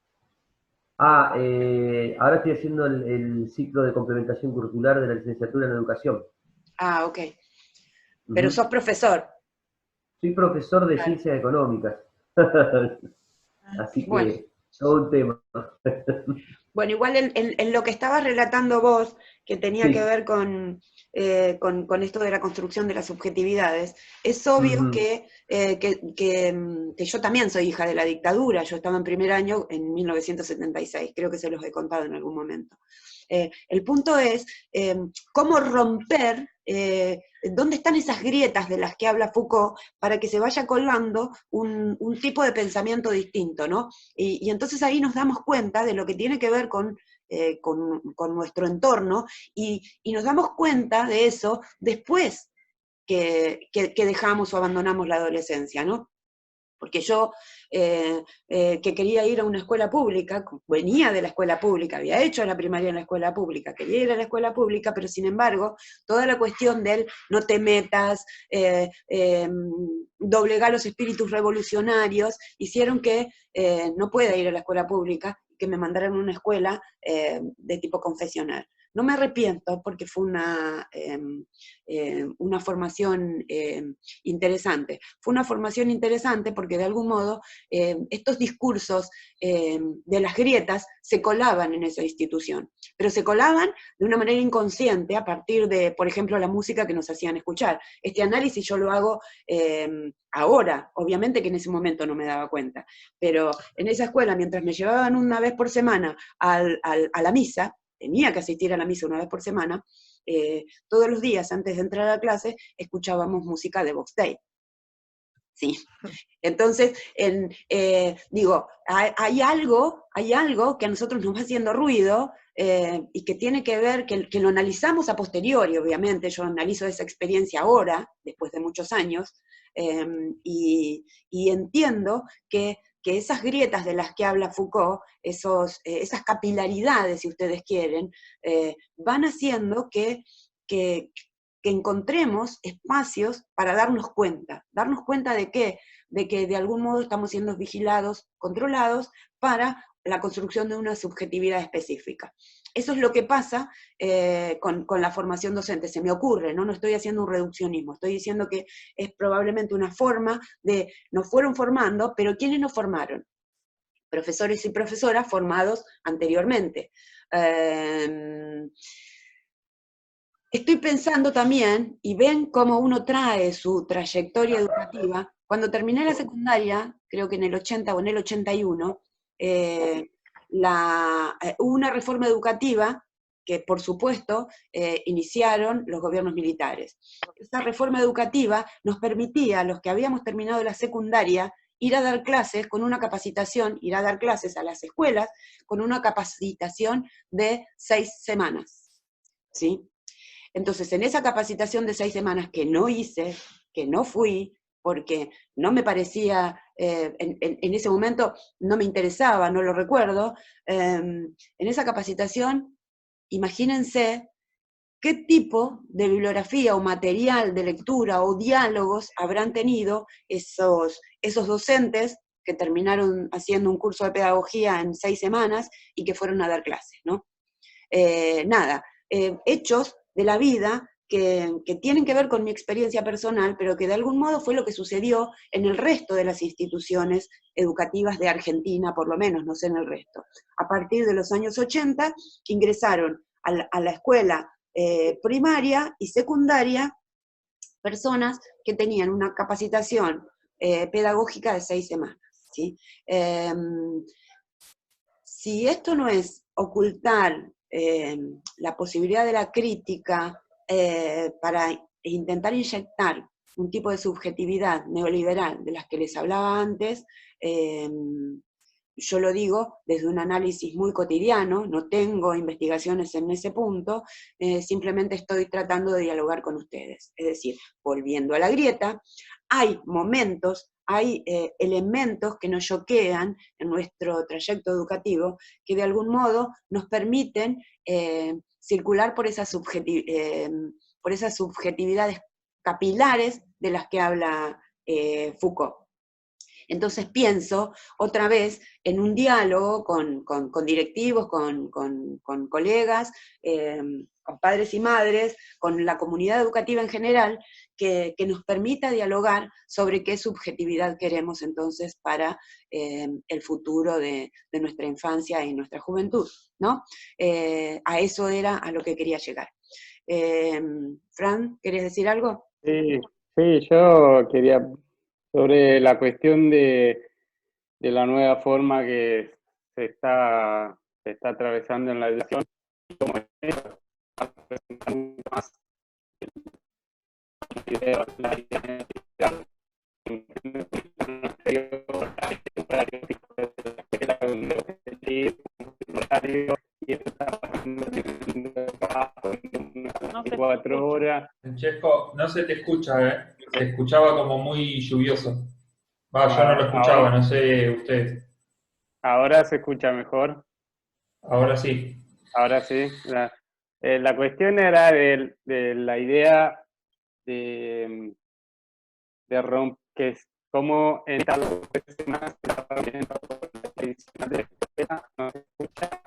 Ahora estoy haciendo el ciclo de complementación curricular de la licenciatura en educación. Ah, ok. Pero sos profesor. Soy profesor de ciencias económicas. Así que, bueno, todo un tema. Bueno, igual en lo que estabas relatando vos, que tenía Sí. que ver con esto de la construcción de las subjetividades, es obvio que yo también soy hija de la dictadura. Yo estaba en primer año en 1976, creo que se los he contado en algún momento. El punto es cómo romper, dónde están esas grietas de las que habla Foucault para que se vaya colgando un tipo de pensamiento distinto, ¿no? Y entonces ahí nos damos cuenta de lo que tiene que ver con nuestro entorno, y nos damos cuenta de eso después que dejamos o abandonamos la adolescencia, ¿no? Porque yo, que quería ir a una escuela pública, venía de la escuela pública, había hecho la primaria en la escuela pública, quería ir a la escuela pública, pero sin embargo, toda la cuestión del no te metas, doblegar los espíritus revolucionarios, hicieron que no pueda ir a la escuela pública, que me mandaran a una escuela de tipo confesional. No me arrepiento porque fue una formación interesante. Fue una formación interesante porque de algún modo estos discursos de las grietas se colaban en esa institución, pero se colaban de una manera inconsciente a partir de, por ejemplo, la música que nos hacían escuchar. Este análisis yo lo hago ahora, obviamente que en ese momento no me daba cuenta, pero en esa escuela, mientras me llevaban una vez por semana a la misa, tenía que asistir a la misa una vez por semana, todos los días antes de entrar a clase escuchábamos música de Box Day. ¿Sí? Entonces, digo, hay algo que a nosotros nos va haciendo ruido y que tiene que ver, que lo analizamos a posteriori, obviamente. Yo analizo esa experiencia ahora, después de muchos años, y entiendo que esas grietas de las que habla Foucault, esas capilaridades, si ustedes quieren, van haciendo que encontremos espacios para darnos cuenta de que de algún modo estamos siendo vigilados, controlados, para la construcción de una subjetividad específica. Eso es lo que pasa con la formación docente, se me ocurre, ¿no? No estoy haciendo un reduccionismo, estoy diciendo que es probablemente una forma de, nos fueron formando, pero ¿quiénes nos formaron? Profesores y profesoras formados anteriormente. Estoy pensando también, y ven cómo uno trae su trayectoria educativa. Cuando terminé la secundaria, creo que en el 80 o en el 81, hubo una reforma educativa que, por supuesto, iniciaron los gobiernos militares. Esa reforma educativa nos permitía, a los que habíamos terminado la secundaria, ir a dar clases con una capacitación, ir a dar clases a las escuelas con una capacitación de 6 semanas, ¿sí? Entonces, en esa capacitación de 6 semanas que no hice, que no fui, porque no me parecía, en ese momento no me interesaba, no lo recuerdo, en esa capacitación, imagínense qué tipo de bibliografía o material de lectura o diálogos habrán tenido esos docentes que terminaron haciendo un curso de pedagogía en 6 semanas y que fueron a dar clases, ¿no? Hechos de la vida que tienen que ver con mi experiencia personal, pero que de algún modo fue lo que sucedió en el resto de las instituciones educativas de Argentina, por lo menos, no sé en el resto. A partir de los años 80, ingresaron a la escuela primaria y secundaria personas que tenían una capacitación pedagógica de 6 semanas, ¿sí? Si esto no es ocultar la posibilidad de la crítica para intentar inyectar un tipo de subjetividad neoliberal de las que les hablaba antes, yo lo digo desde un análisis muy cotidiano, no tengo investigaciones en ese punto, simplemente estoy tratando de dialogar con ustedes. Es decir, volviendo a la grieta, hay momentos, hay elementos que nos choquean en nuestro trayecto educativo que de algún modo nos permiten circular por esas subjetividades capilares de las que habla Foucault. Entonces pienso otra vez en un diálogo con directivos, con colegas, padres y madres, con la comunidad educativa en general, que nos permita dialogar sobre qué subjetividad queremos entonces para el futuro de nuestra infancia y nuestra juventud, ¿no? A eso era a lo que quería llegar. Fran, ¿querés decir algo? Sí, sí, yo quería, sobre la cuestión de la nueva forma que se está atravesando en la educación, como está presentando más videos, la identidad, No se 4 horas. Francesco, no se te escucha, ¿eh? Se escuchaba como muy lluvioso. Va, yo no lo escuchaba, no sé usted. Ahora se escucha mejor. Ahora sí. Ahora sí. La cuestión era de la idea de romper, que es como en tal más tradicional de la escuela no se escucha.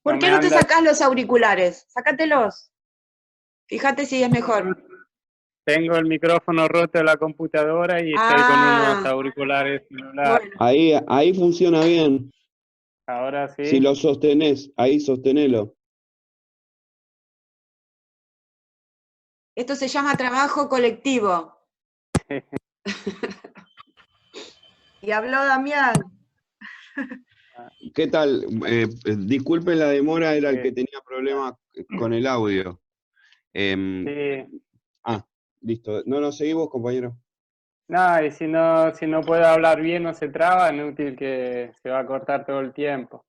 ¿Por qué no te sacás los auriculares? Sácatelos. Fíjate si es mejor. Tengo el micrófono roto de la computadora y estoy con unos auriculares celulares. Bueno. Ahí funciona bien. Ahora sí. Si lo sostenés, ahí sostenelo. Esto se llama trabajo colectivo. Y habló Damián. ¿Qué tal? Disculpen la demora, era el que tenía problemas con el audio. Listo. No, seguimos, compañero. No, y si no puedo hablar bien o se traba, es inútil, que se va a cortar todo el tiempo.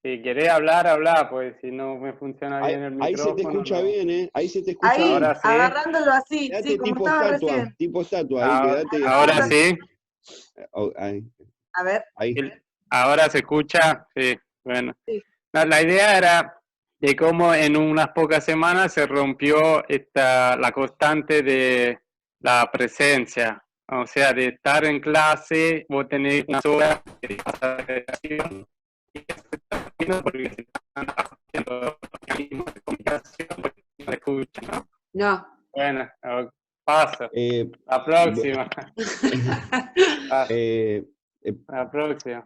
Si querés hablar, pues si no me funciona bien el micrófono. Ahí se te escucha bien, ¿eh? Ahí se te escucha ahí, bien. Ahora sí. Agarrándolo así, Quédate sí, como tipo estaba estatua, recién. tipo estatua, ahí, quédate. Ahora sí. Ahí. A ver. Ahí. Ahora se escucha, sí, bueno. Sí. No, la idea era de cómo en unas pocas semanas se rompió la constante de la presencia, o sea, de estar en clase, vos tenés una hora de federación y que se está haciendo porque se están haciendo organismos de comunicación, porque no se escucha, ¿no? No. Bueno, paso. La próxima. La próxima.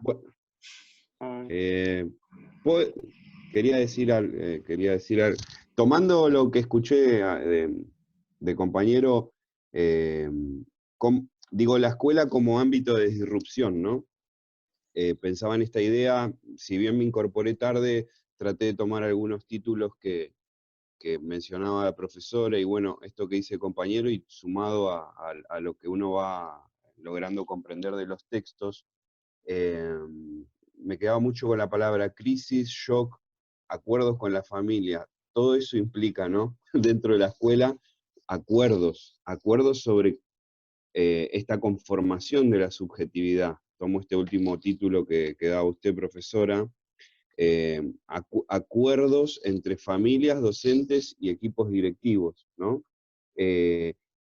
Quería decir algo. Tomando lo que escuché de compañero, digo, la escuela como ámbito de disrupción, ¿no? Pensaba en esta idea, si bien me incorporé tarde, traté de tomar algunos títulos que mencionaba la profesora, y bueno, esto que dice compañero, y sumado a lo que uno va logrando comprender de los textos, me quedaba mucho con la palabra crisis, shock, acuerdos con la familia. Todo eso implica, ¿no? Dentro de la escuela, acuerdos sobre esta conformación de la subjetividad. Tomo este último título que daba usted, profesora. Acuerdos entre familias, docentes y equipos directivos, ¿no?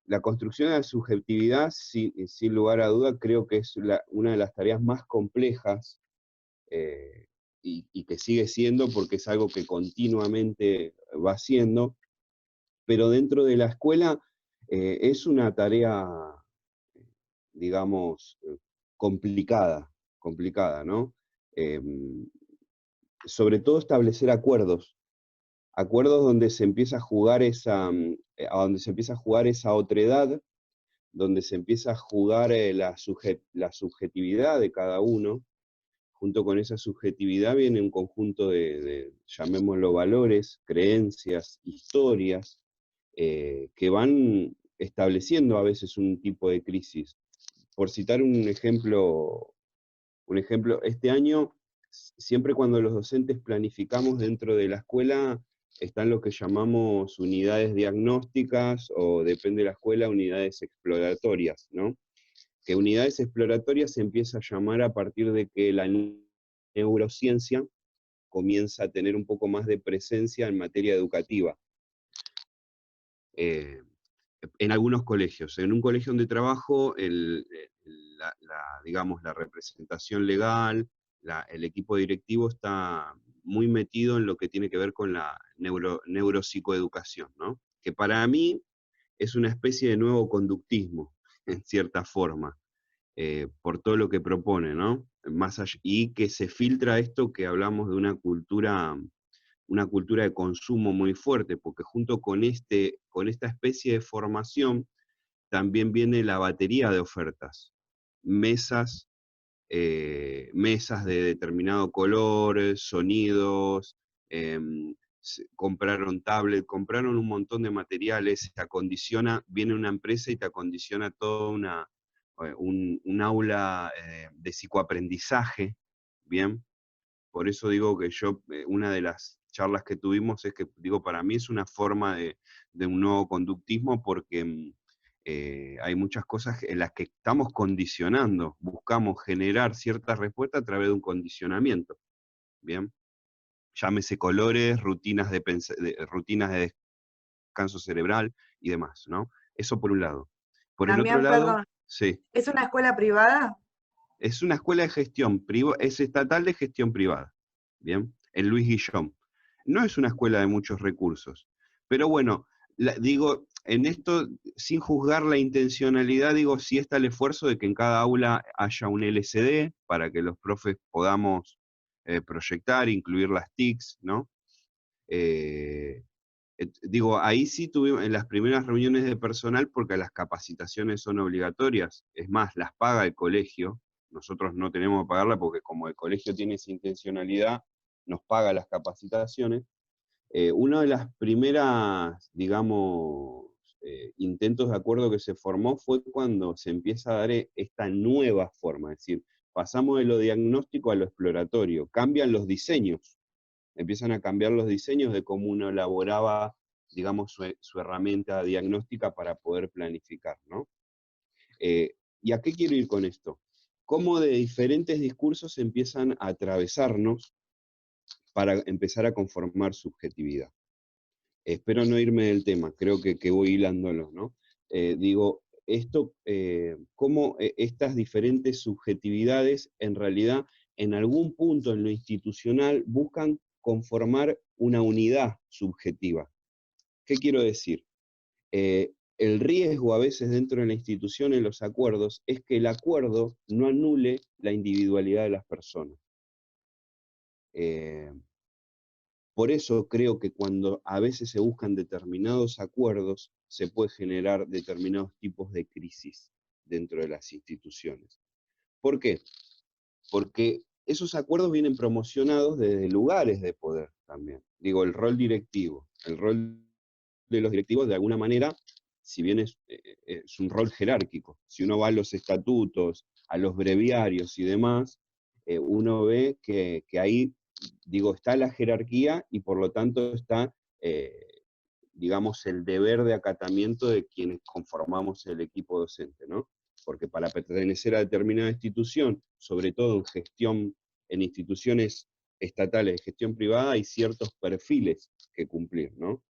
La construcción de la subjetividad, sin lugar a duda, creo que es una de las tareas más complejas y que sigue siendo, porque es algo que continuamente va haciendo, pero dentro de la escuela es una tarea, digamos, complicada, ¿no? Sobre todo establecer acuerdos donde se empieza a jugar esa otredad, donde se empieza a jugar la subjetividad de cada uno. Junto con esa subjetividad viene un conjunto de llamémoslo, valores, creencias, historias, que van estableciendo a veces un tipo de crisis. Por citar un ejemplo, este año, siempre cuando los docentes planificamos dentro de la escuela, están lo que llamamos unidades diagnósticas, o depende de la escuela, unidades exploratorias, ¿no? Que unidades exploratorias se empieza a llamar a partir de que la neurociencia comienza a tener un poco más de presencia en materia educativa. En algunos colegios. En un colegio donde trabajo, digamos, la representación legal, el equipo directivo está muy metido en lo que tiene que ver con la neuropsicoeducación, ¿no? Que para mí es una especie de nuevo conductismo, en cierta forma, por todo lo que propone, ¿no? Más allá, y que se filtra esto que hablamos de una cultura de consumo muy fuerte, porque junto con esta especie de formación también viene la batería de ofertas, mesas de determinado color, sonidos, compraron tablet, compraron un montón de materiales, viene una empresa y te acondiciona todo un aula de psicoaprendizaje, ¿bien? Por eso digo que una de las charlas que tuvimos es que, digo, para mí es una forma de un nuevo conductismo porque hay muchas cosas en las que estamos condicionando, buscamos generar ciertas respuestas a través de un condicionamiento, ¿bien? Llámese colores, rutinas de descanso cerebral y demás, ¿no? Eso por un lado. Por el otro También, lado, perdón, sí, ¿es una escuela privada? es una escuela de gestión privada, es estatal de gestión privada, ¿bien? En Luis Guillón. No es una escuela de muchos recursos, pero bueno, digo, en esto, sin juzgar la intencionalidad, digo, sí está el esfuerzo de que en cada aula haya un LCD para que los profes podamos proyectar, incluir las TICs, ¿no? Digo, ahí sí tuvimos en las primeras reuniones de personal, porque las capacitaciones son obligatorias, es más, las paga el colegio, nosotros no tenemos que pagarla porque como el colegio tiene esa intencionalidad, nos paga las capacitaciones. Una de las primeras, digamos, intentos de acuerdo que se formó fue cuando se empieza a dar esta nueva forma, es decir, pasamos de lo diagnóstico a lo exploratorio, cambian los diseños, empiezan a cambiar los diseños de cómo uno elaboraba, digamos, su herramienta diagnóstica para poder planificar, ¿no? ¿Y a qué quiero ir con esto? Cómo de diferentes discursos empiezan a atravesarnos para empezar a conformar subjetividad. Espero no irme del tema, creo que voy hilándolo, ¿no? Digo, cómo estas diferentes subjetividades en realidad en algún punto en lo institucional buscan conformar una unidad subjetiva. ¿Qué quiero decir? El riesgo a veces dentro de la institución en los acuerdos es que el acuerdo no anule la individualidad de las personas. Por eso creo que cuando a veces se buscan determinados acuerdos, se puede generar determinados tipos de crisis dentro de las instituciones. ¿Por qué? Porque esos acuerdos vienen promocionados desde lugares de poder también. Digo, el rol directivo. El rol de los directivos, de alguna manera, si bien es un rol jerárquico, si uno va a los estatutos, a los breviarios y demás, uno ve que ahí, digo, está la jerarquía y por lo tanto está, digamos, el deber de acatamiento de quienes conformamos el equipo docente, ¿no? Porque para pertenecer a determinada institución, sobre todo en instituciones estatales de gestión privada, hay ciertos perfiles que cumplir, ¿no?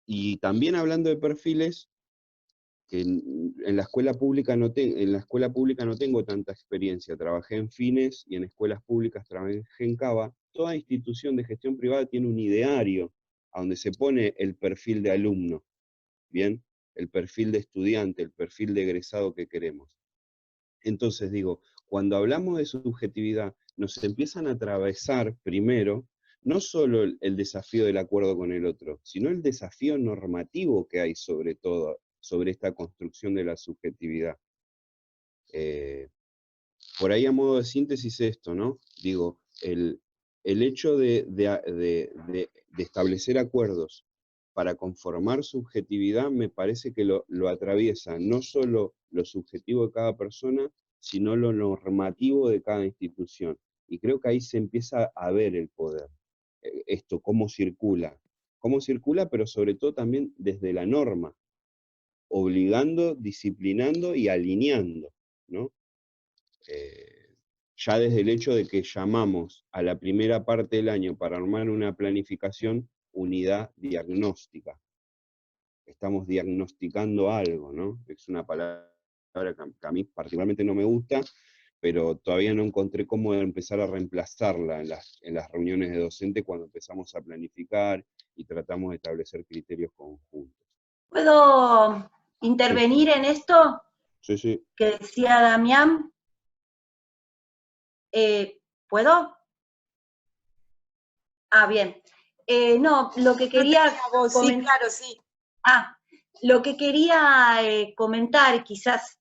Y también hablando de perfiles, que en la escuela pública no tengo tanta experiencia, trabajé en Fines y en escuelas públicas trabajé en Cava. Toda institución de gestión privada tiene un ideario a donde se pone el perfil de alumno, ¿bien? El perfil de estudiante, el perfil de egresado que queremos. Entonces digo, cuando hablamos de subjetividad, nos empiezan a atravesar primero no solo el desafío del acuerdo con el otro, sino el desafío normativo que hay sobre todo, sobre esta construcción de la subjetividad. Por ahí a modo de síntesis esto, ¿no? Digo, el hecho de establecer acuerdos para conformar subjetividad me parece que lo atraviesa no solo lo subjetivo de cada persona, sino lo normativo de cada institución. Y creo que ahí se empieza a ver el poder. Esto, cómo circula, pero sobre todo también desde la norma, obligando, disciplinando y alineando, ¿no? Ya desde el hecho de que llamamos a la primera parte del año para armar una planificación, unidad diagnóstica. Estamos diagnosticando algo, ¿no? Es una palabra palabra que a mí particularmente no me gusta, pero todavía no encontré cómo empezar a reemplazarla en las reuniones de docente cuando empezamos a planificar y tratamos de establecer criterios conjuntos. ¿Puedo intervenir en esto Sí, sí. que decía Damián? ¿Puedo? Ah, bien. No, lo que quería sí, claro, sí. Lo que quería comentar, quizás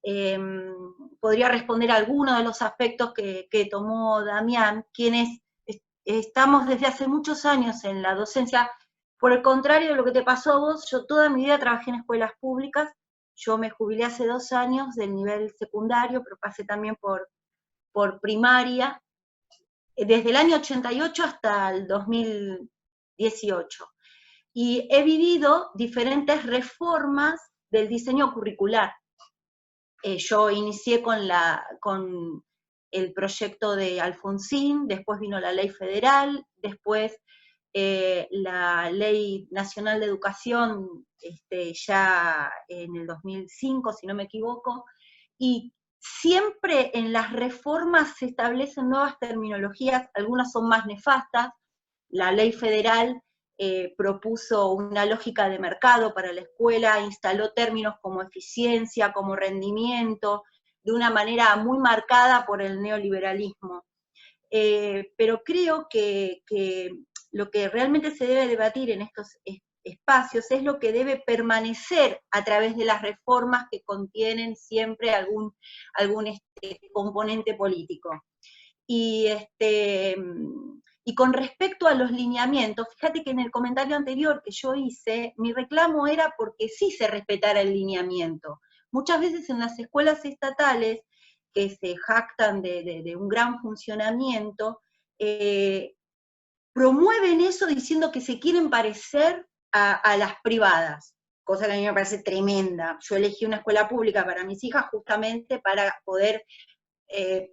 podría responder a alguno de los aspectos que tomó Damián, quienes estamos desde hace muchos años en la docencia. Por el contrario de lo que te pasó a vos, yo toda mi vida trabajé en escuelas públicas. Yo me jubilé hace 2 años del nivel secundario, pero pasé también por primaria, desde el año 88 hasta el 2018. Y he vivido diferentes reformas del diseño curricular. Yo inicié con el proyecto de Alfonsín, después vino la ley federal, después la Ley Nacional de Educación, ya en el 2005, si no me equivoco, y siempre en las reformas se establecen nuevas terminologías, algunas son más nefastas. La ley federal propuso una lógica de mercado para la escuela, instaló términos como eficiencia, como rendimiento, de una manera muy marcada por el neoliberalismo. Pero creo que lo que realmente se debe debatir en estos espacios es lo que debe permanecer a través de las reformas que contienen siempre algún componente político. Y con respecto a los lineamientos, fíjate que en el comentario anterior que yo hice, mi reclamo era porque sí se respetara el lineamiento. Muchas veces en las escuelas estatales, que se jactan de un gran funcionamiento, promueven eso diciendo que se quieren parecer a las privadas, cosa que a mí me parece tremenda. Yo elegí una escuela pública para mis hijas justamente para poder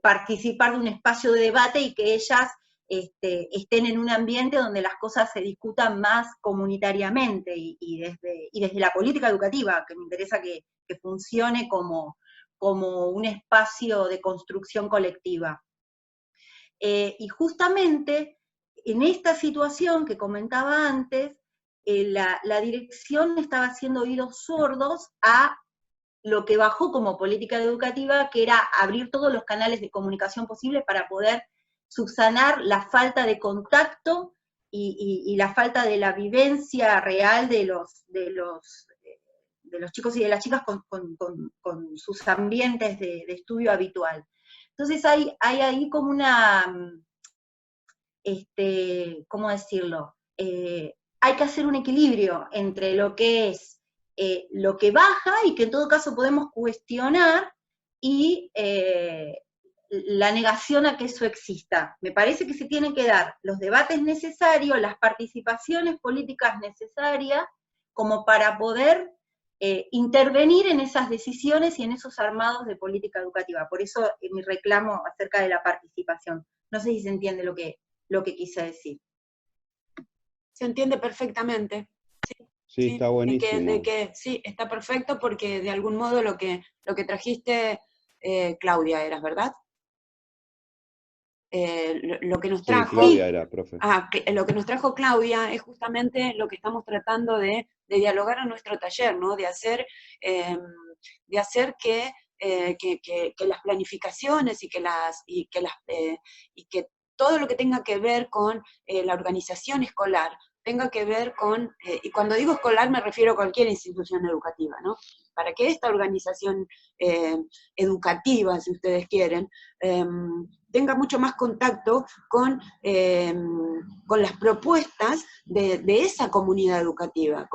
participar de un espacio de debate y que ellas estén en un ambiente donde las cosas se discutan más comunitariamente y desde la política educativa, que me interesa que funcione como un espacio de construcción colectiva. Y justamente en esta situación que comentaba antes, la dirección estaba haciendo oídos sordos a lo que bajó como política educativa, que era abrir todos los canales de comunicación posibles para poder subsanar la falta de contacto y la falta de la vivencia real de los chicos y de las chicas con sus ambientes de estudio habitual. Entonces hay ahí como una, ¿cómo decirlo? Hay que hacer un equilibrio entre lo que es lo que baja y que en todo caso podemos cuestionar, y la negación a que eso exista. Me parece que se tienen que dar los debates necesarios, las participaciones políticas necesarias, como para poder intervenir en esas decisiones y en esos armados de política educativa. Por eso mi reclamo acerca de la participación. No sé si se entiende lo que quise decir. Se entiende perfectamente. Sí, está buenísimo. Sí, está perfecto, porque de algún modo lo que trajiste, Claudia, eras, ¿verdad? Lo que nos trajo... Sí, Claudia era, profe. Lo que nos trajo Claudia es justamente lo que estamos tratando de dialogar en nuestro taller, ¿no? De hacer que las planificaciones y que todo lo que tenga que ver con la organización escolar tenga que ver con, y cuando digo escolar me refiero a cualquier institución educativa, ¿no? Para que esta organización educativa, si ustedes quieren, tenga mucho más contacto con las propuestas de esa comunidad educativa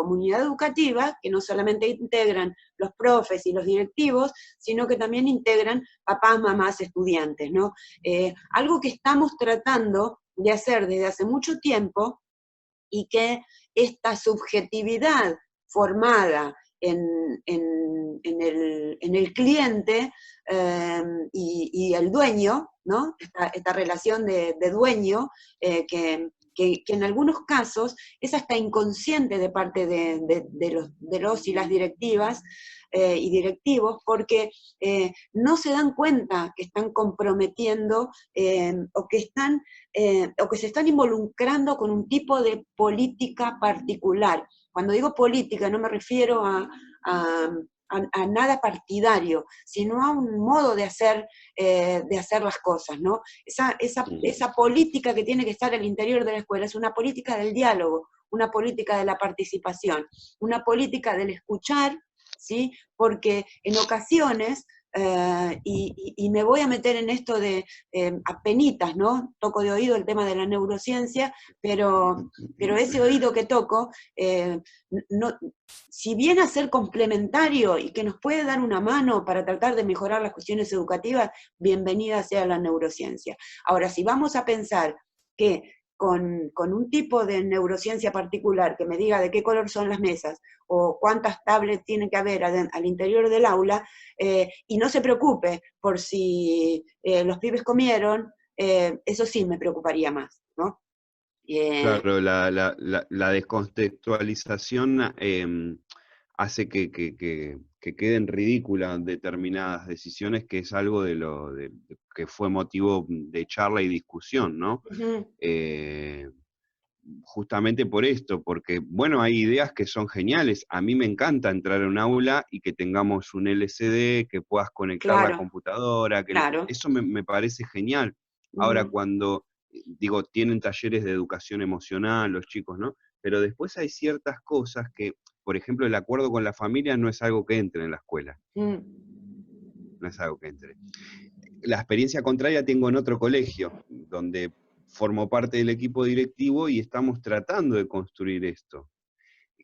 que no solamente integran los profes y los directivos, sino que también integran papás, mamás, estudiantes, ¿no? Algo que estamos tratando de hacer desde hace mucho tiempo, y que esta subjetividad formada en el cliente y el dueño, ¿no? Esta relación de dueño que que en algunos casos es hasta inconsciente de parte de los y las directivas y directivos, porque no se dan cuenta que están comprometiendo o que se están involucrando con un tipo de política particular. Cuando digo política no me refiero a nada partidario, sino a un modo de hacer las cosas, ¿no? Esa política que tiene que estar al interior de la escuela es una política del diálogo, una política de la participación, una política del escuchar, ¿sí? Porque en ocasiones, y me voy a meter en esto de apenitas, ¿no? Toco de oído el tema de la neurociencia, pero ese oído que toco, si viene a ser complementario y que nos puede dar una mano para tratar de mejorar las cuestiones educativas, bienvenida sea la neurociencia. Ahora, si vamos a pensar que con un tipo de neurociencia particular que me diga de qué color son las mesas, o cuántas tablets tienen que haber al interior del aula, y no se preocupe por si los pibes comieron, eso sí me preocuparía más, ¿no? Claro, la descontextualización hace que queden ridículas determinadas decisiones, que es algo que fue motivo de charla y discusión, ¿no? Uh-huh. Justamente por esto, porque, bueno, hay ideas que son geniales. A mí me encanta entrar a un aula y que tengamos un LCD, que puedas conectar Claro. la computadora, Claro. eso me parece genial. Ahora, Uh-huh. cuando, digo, tienen talleres de educación emocional los chicos, ¿no? Pero después hay ciertas cosas que, por ejemplo, el acuerdo con la familia no es algo que entre en la escuela. Uh-huh. No es algo que entre. La experiencia contraria tengo en otro colegio, donde formo parte del equipo directivo y estamos tratando de construir esto.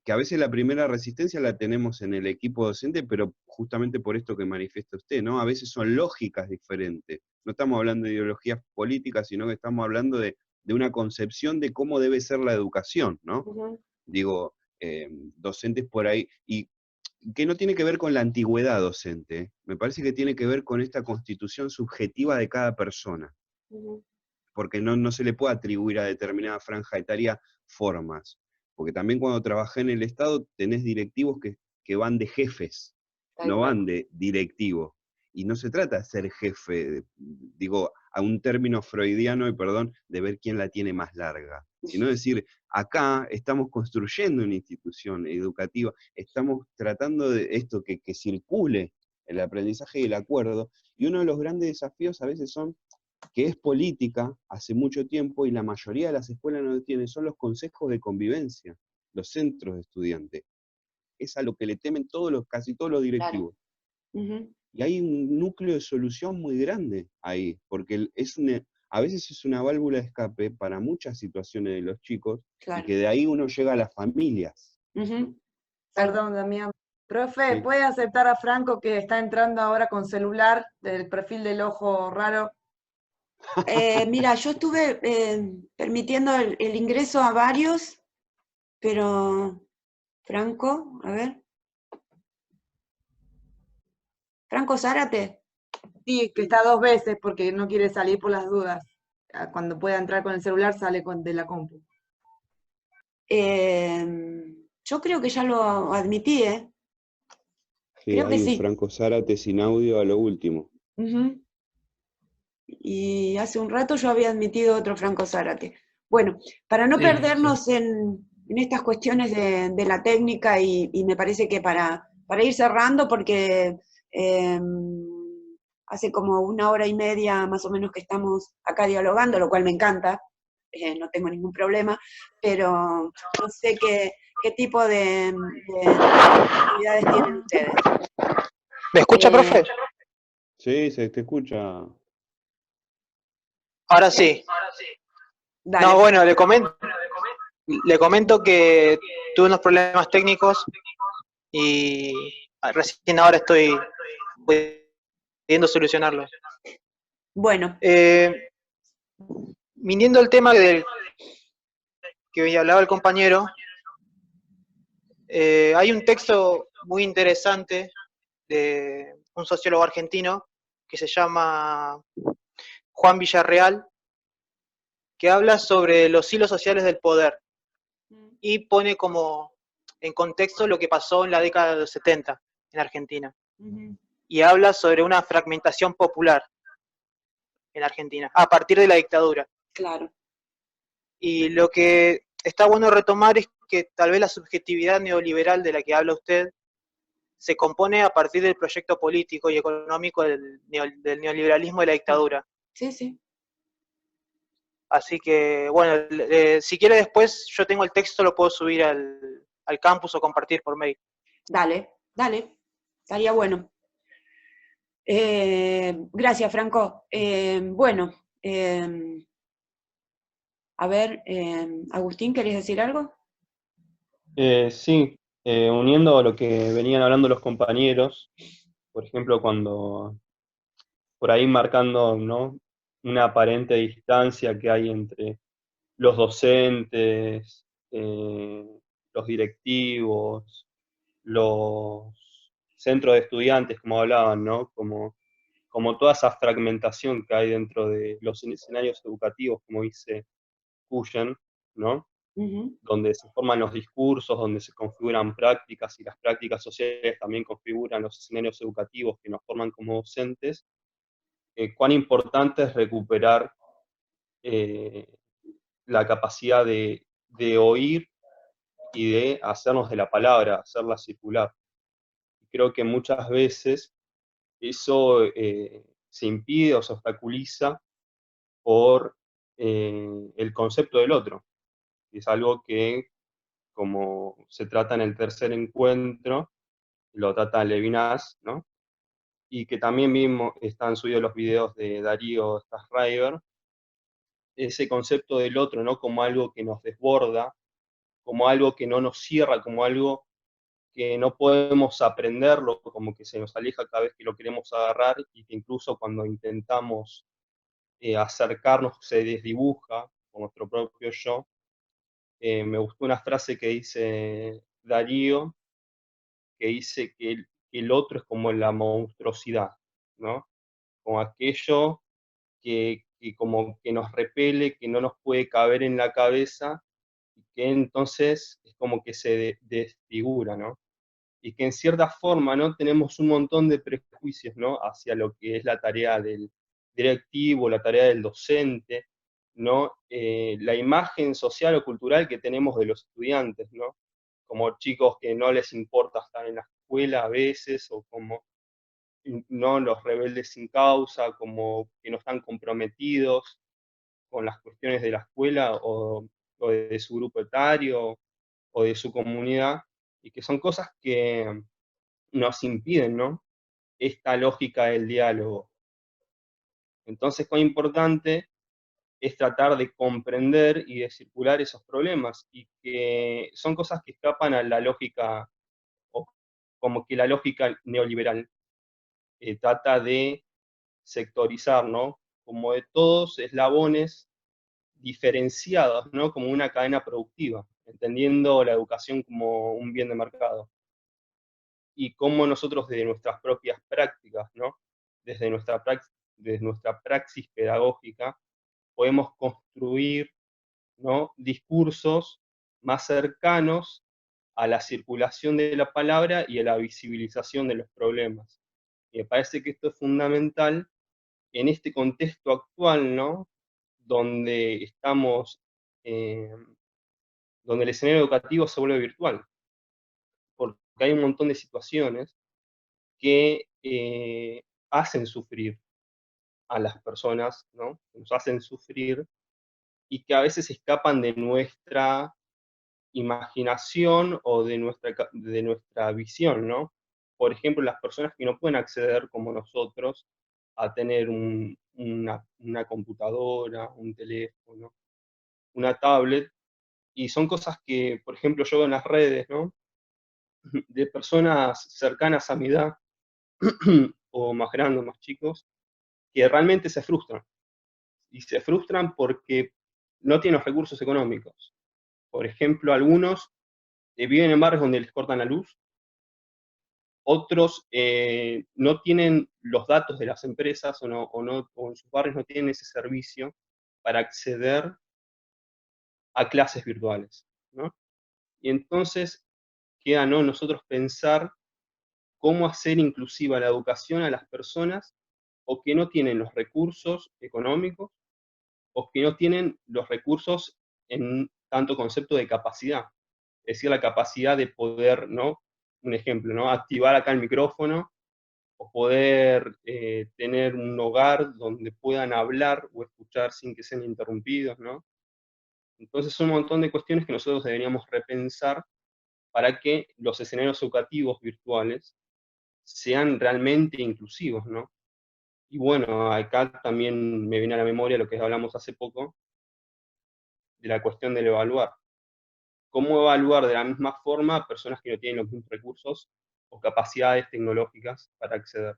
Que a veces la primera resistencia la tenemos en el equipo docente, pero justamente por esto que manifiesta usted, ¿no? A veces son lógicas diferentes. No estamos hablando de ideologías políticas, sino que estamos hablando de una concepción de cómo debe ser la educación, ¿no? Uh-huh. Digo, docentes por ahí, y que no tiene que ver con la antigüedad docente, me parece que tiene que ver con esta constitución subjetiva de cada persona. Uh-huh. Porque no se le puede atribuir a determinada franja etaria formas. Porque también cuando trabajé en el Estado tenés directivos que van de jefes, no van de directivos. Y no se trata de ser jefe, digo, a un término freudiano, y perdón, de ver quién la tiene más larga. Sino decir, acá estamos construyendo una institución educativa, estamos tratando de esto que circule el aprendizaje y el acuerdo, y uno de los grandes desafíos a veces son que es política hace mucho tiempo y la mayoría de las escuelas no lo tienen, son los consejos de convivencia, los centros de estudiantes. Es a lo que le temen casi todos los directivos. Claro. Uh-huh. Y hay un núcleo de solución muy grande ahí, porque a veces es una válvula de escape para muchas situaciones de los chicos, claro. Y que de ahí uno llega a las familias. Uh-huh. Perdón, Damián. Profe, Sí. ¿puede aceptar a Franco que está entrando ahora con celular del perfil del ojo raro? Mira, yo estuve permitiendo el ingreso a varios, pero Franco, a ver. Franco Zárate. Sí, que está 2 veces porque no quiere salir por las dudas. Cuando pueda entrar con el celular sale de la compu. Yo creo que ya lo admití, ¿eh? Sí, Creo que hay un sí. Franco Zárate sin audio a lo último. Uh-huh. Y hace un rato yo había admitido otro Franco Zárate. Bueno, para no perdernos en estas cuestiones de la técnica, y me parece que para ir cerrando, porque hace como 1 hora y media más o menos que estamos acá dialogando, lo cual me encanta, no tengo ningún problema, pero no sé qué tipo de actividades tienen ustedes. ¿Me escucha, profe? Sí, se te escucha. Ahora sí. Dale. No, bueno, le comento que tuve unos problemas técnicos y recién ahora estoy pudiendo solucionarlos. Bueno. Viniendo al tema que hablaba el compañero, hay un texto muy interesante de un sociólogo argentino que se llama Juan Villarreal, que habla sobre los hilos sociales del poder y pone como en contexto lo que pasó en la década de los 70 en Argentina. Y habla sobre una fragmentación popular en Argentina, a partir de la dictadura. Claro. Y lo que está bueno retomar es que tal vez la subjetividad neoliberal de la que habla usted se compone a partir del proyecto político y económico del neoliberalismo de la dictadura. Sí, sí. Así que, bueno, si quiere después, yo tengo el texto, lo puedo subir al campus o compartir por mail. Dale, dale, estaría bueno. Gracias, Franco. Bueno, a ver, Agustín, ¿querés decir algo? Sí, uniendo a lo que venían hablando los compañeros, por ejemplo, cuando por ahí marcando, ¿no?, una aparente distancia que hay entre los docentes, los directivos, los centros de estudiantes, como hablaban, ¿no? Como toda esa fragmentación que hay dentro de los escenarios educativos, como dice Cuyen, ¿no? Donde se forman los discursos, donde se configuran prácticas, y las prácticas sociales también configuran los escenarios educativos que nos forman como docentes. Cuán importante es recuperar la capacidad de oír y de hacernos de la palabra, hacerla circular. Creo que muchas veces eso se impide o se obstaculiza por el concepto del otro. Es algo que, como se trata en el tercer encuentro, lo trata Levinas, ¿no? Y que también mismo están subidos los videos de Darío Stassreiber, ese concepto del otro, ¿no?, como algo que nos desborda, como algo que no nos cierra, como algo que no podemos aprenderlo, como que se nos aleja cada vez que lo queremos agarrar, y que incluso cuando intentamos acercarnos se desdibuja con nuestro propio yo. Me gustó una frase que dice Darío, que dice que el otro es como la monstruosidad, ¿no? Como aquello que como que nos repele, que no nos puede caber en la cabeza, y que entonces es como que se desfigura, ¿no? Y que en cierta forma, ¿no?, tenemos un montón de prejuicios, ¿no?, hacia lo que es la tarea del directivo, la tarea del docente, ¿no? La imagen social o cultural que tenemos de los estudiantes, ¿no? Como chicos que no les importa estar en la escuela a veces, o como no los rebeldes sin causa, como que no están comprometidos con las cuestiones de la escuela o de su grupo etario o de su comunidad, y que son cosas que nos impiden, ¿no?, esta lógica del diálogo. Entonces, cuán importante es tratar de comprender y de circular esos problemas, y que son cosas que escapan a la lógica, o como que la lógica neoliberal trata de sectorizar, ¿no?, como de todos eslabones diferenciados, ¿no?, como una cadena productiva, entendiendo la educación como un bien de mercado. Y cómo nosotros desde nuestras propias prácticas, ¿no?, desde nuestra praxis pedagógica, podemos construir, ¿no?, discursos más cercanos a la circulación de la palabra y a la visibilización de los problemas. Y me parece que esto es fundamental en este contexto actual, ¿no?, donde estamos, donde el escenario educativo se vuelve virtual, porque hay un montón de situaciones que hacen sufrir a las personas, ¿no?, nos hacen sufrir, y que a veces escapan de nuestra imaginación o de nuestra visión, ¿no? Por ejemplo, las personas que no pueden acceder como nosotros a tener una computadora, un teléfono, una tablet, y son cosas que, por ejemplo, yo veo en las redes, ¿no?, de personas cercanas a mi edad, o más grandes, más chicos, que realmente se frustran, y se frustran porque no tienen los recursos económicos. Por ejemplo, algunos viven en barrios donde les cortan la luz, otros no tienen los datos de las empresas, o en sus barrios no tienen ese servicio para acceder a clases virtuales, ¿no? Y entonces queda, ¿no?, nosotros pensar cómo hacer inclusiva la educación a las personas o que no tienen los recursos económicos o que no tienen los recursos en tanto concepto de capacidad. Es decir, la capacidad de poder, ¿no? Un ejemplo, ¿no? Activar acá el micrófono o poder tener un hogar donde puedan hablar o escuchar sin que sean interrumpidos, ¿no? Entonces son un montón de cuestiones que nosotros deberíamos repensar para que los escenarios educativos virtuales sean realmente inclusivos, ¿no? Y bueno, acá también me viene a la memoria lo que hablamos hace poco, de la cuestión del evaluar. ¿Cómo evaluar de la misma forma a personas que no tienen los mismos recursos o capacidades tecnológicas para acceder?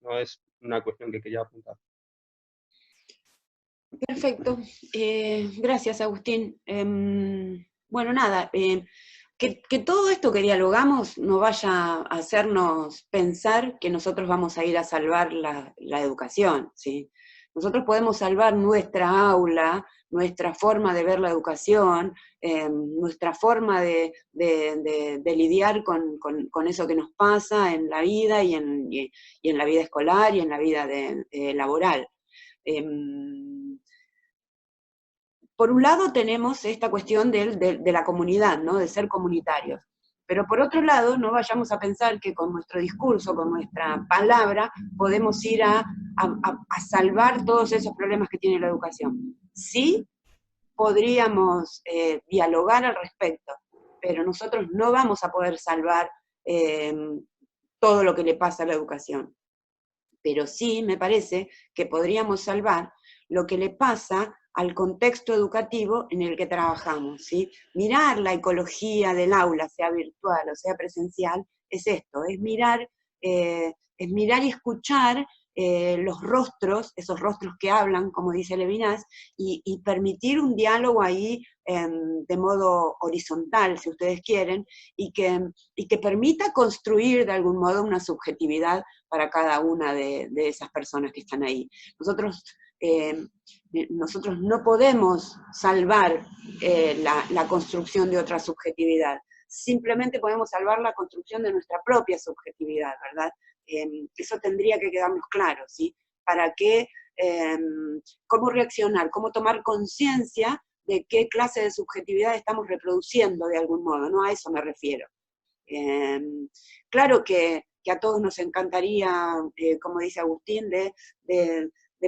No es una cuestión que quería apuntar. Perfecto. Gracias, Agustín. Bueno, nada, que todo esto que dialogamos no vaya a hacernos pensar que nosotros vamos a ir a salvar la educación, ¿sí? Nosotros podemos salvar nuestra aula, nuestra forma de ver la educación, nuestra forma de lidiar con eso que nos pasa en la vida y en la vida escolar y en la vida laboral. Por un lado tenemos esta cuestión de la comunidad, ¿no?, de ser comunitarios. Pero por otro lado, no vayamos a pensar que con nuestro discurso, con nuestra palabra, podemos ir a salvar todos esos problemas que tiene la educación. Sí, podríamos dialogar al respecto, pero nosotros no vamos a poder salvar todo lo que le pasa a la educación. Pero sí me parece que podríamos salvar lo que le pasa al contexto educativo en el que trabajamos, ¿sí? Mirar la ecología del aula, sea virtual o sea presencial, es esto, es mirar y escuchar los rostros, esos rostros que hablan, como dice Levinas, y permitir un diálogo ahí de modo horizontal, si ustedes quieren, y que permita construir de algún modo una subjetividad para cada una de esas personas que están ahí. Nosotros no podemos salvar la construcción de otra subjetividad, simplemente podemos salvar la construcción de nuestra propia subjetividad, ¿verdad? Eso tendría que quedarnos claro, ¿sí? Para qué, cómo reaccionar, cómo tomar conciencia de qué clase de subjetividad estamos reproduciendo de algún modo, ¿no? A eso me refiero. Claro que a todos nos encantaría, como dice Agustín, de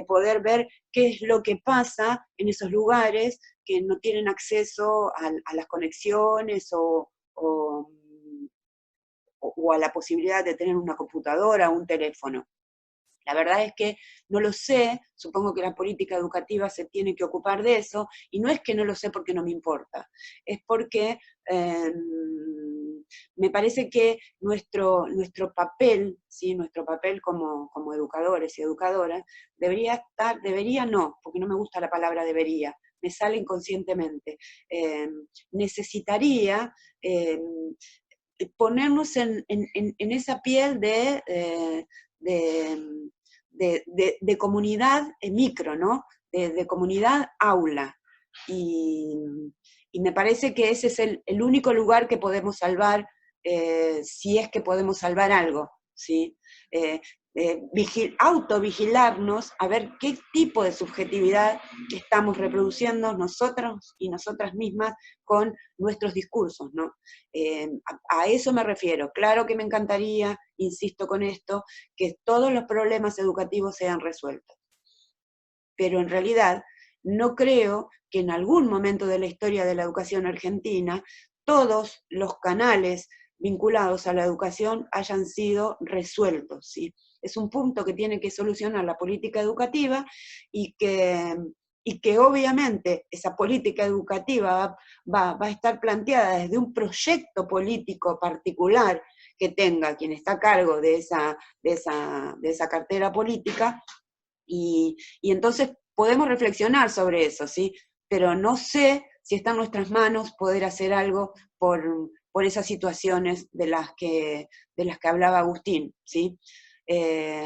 poder ver qué es lo que pasa en esos lugares que no tienen acceso a las conexiones o a la posibilidad de tener una computadora o un teléfono. La verdad es que no lo sé, supongo que la política educativa se tiene que ocupar de eso, y no es que no lo sé porque no me importa, es porque me parece que nuestro papel, ¿sí?, nuestro papel como educadores y educadoras, debería no, porque no me gusta la palabra debería, me sale inconscientemente, necesitaría ponernos en esa piel de comunidad micro, ¿no? De comunidad aula. Y me parece que ese es el único lugar que podemos salvar, si es que podemos salvar algo, ¿sí? Autovigilarnos a ver qué tipo de subjetividad estamos reproduciendo nosotros y nosotras mismas con nuestros discursos, ¿no? A eso me refiero. Claro que me encantaría, insisto con esto, que todos los problemas educativos sean resueltos. Pero en realidad no creo que en algún momento de la historia de la educación argentina todos los canales vinculados a la educación hayan sido resueltos, ¿sí? Es un punto que tiene que solucionar la política educativa y que obviamente esa política educativa va a estar planteada desde un proyecto político particular que tenga quien está a cargo de esa cartera política, y entonces podemos reflexionar sobre eso, ¿sí? Pero no sé si está en nuestras manos poder hacer algo por esas situaciones de las que hablaba Agustín, ¿sí?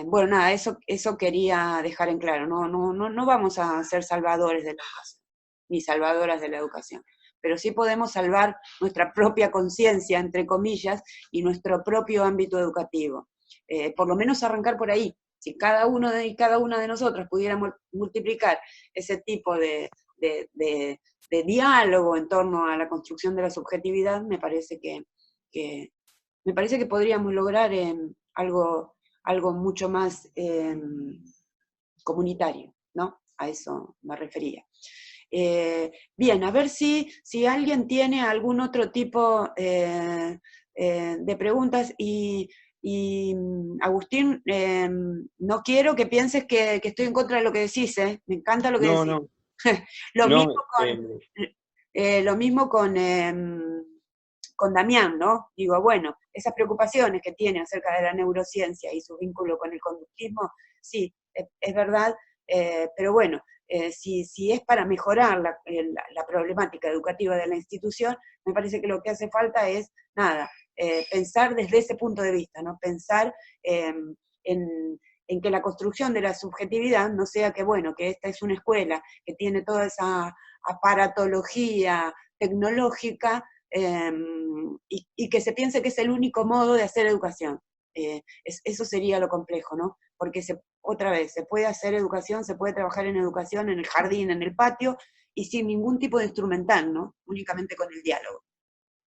Bueno, nada, eso quería dejar en claro, no vamos a ser salvadores de la educación. ni salvadoras de la educación, pero sí podemos salvar nuestra propia conciencia, entre comillas, y nuestro propio ámbito educativo. Por lo menos arrancar por ahí. Si cada uno y cada una de nosotros pudiera multiplicar ese tipo de diálogo en torno a la construcción de la subjetividad, me parece que podríamos lograr algo mucho más comunitario, ¿no? A eso me refería. Bien, a ver si alguien tiene algún otro tipo de preguntas, y Agustín, no quiero que pienses que estoy en contra de lo que decís, me encanta lo que decís. No. Lo mismo con Damián, ¿no? Digo, bueno, esas preocupaciones que tiene acerca de la neurociencia y su vínculo con el conductismo, sí, es verdad, pero bueno, si es para mejorar la problemática educativa de la institución, me parece que lo que hace falta es, pensar desde ese punto de vista, ¿no? Pensar en que la construcción de la subjetividad no sea que, bueno, que esta es una escuela que tiene toda esa aparatología tecnológica, y que se piense que es el único modo de hacer educación. Eso sería lo complejo, ¿no? Porque otra vez, se puede hacer educación, se puede trabajar en educación en el jardín, en el patio, y sin ningún tipo de instrumental, ¿no? Únicamente con el diálogo.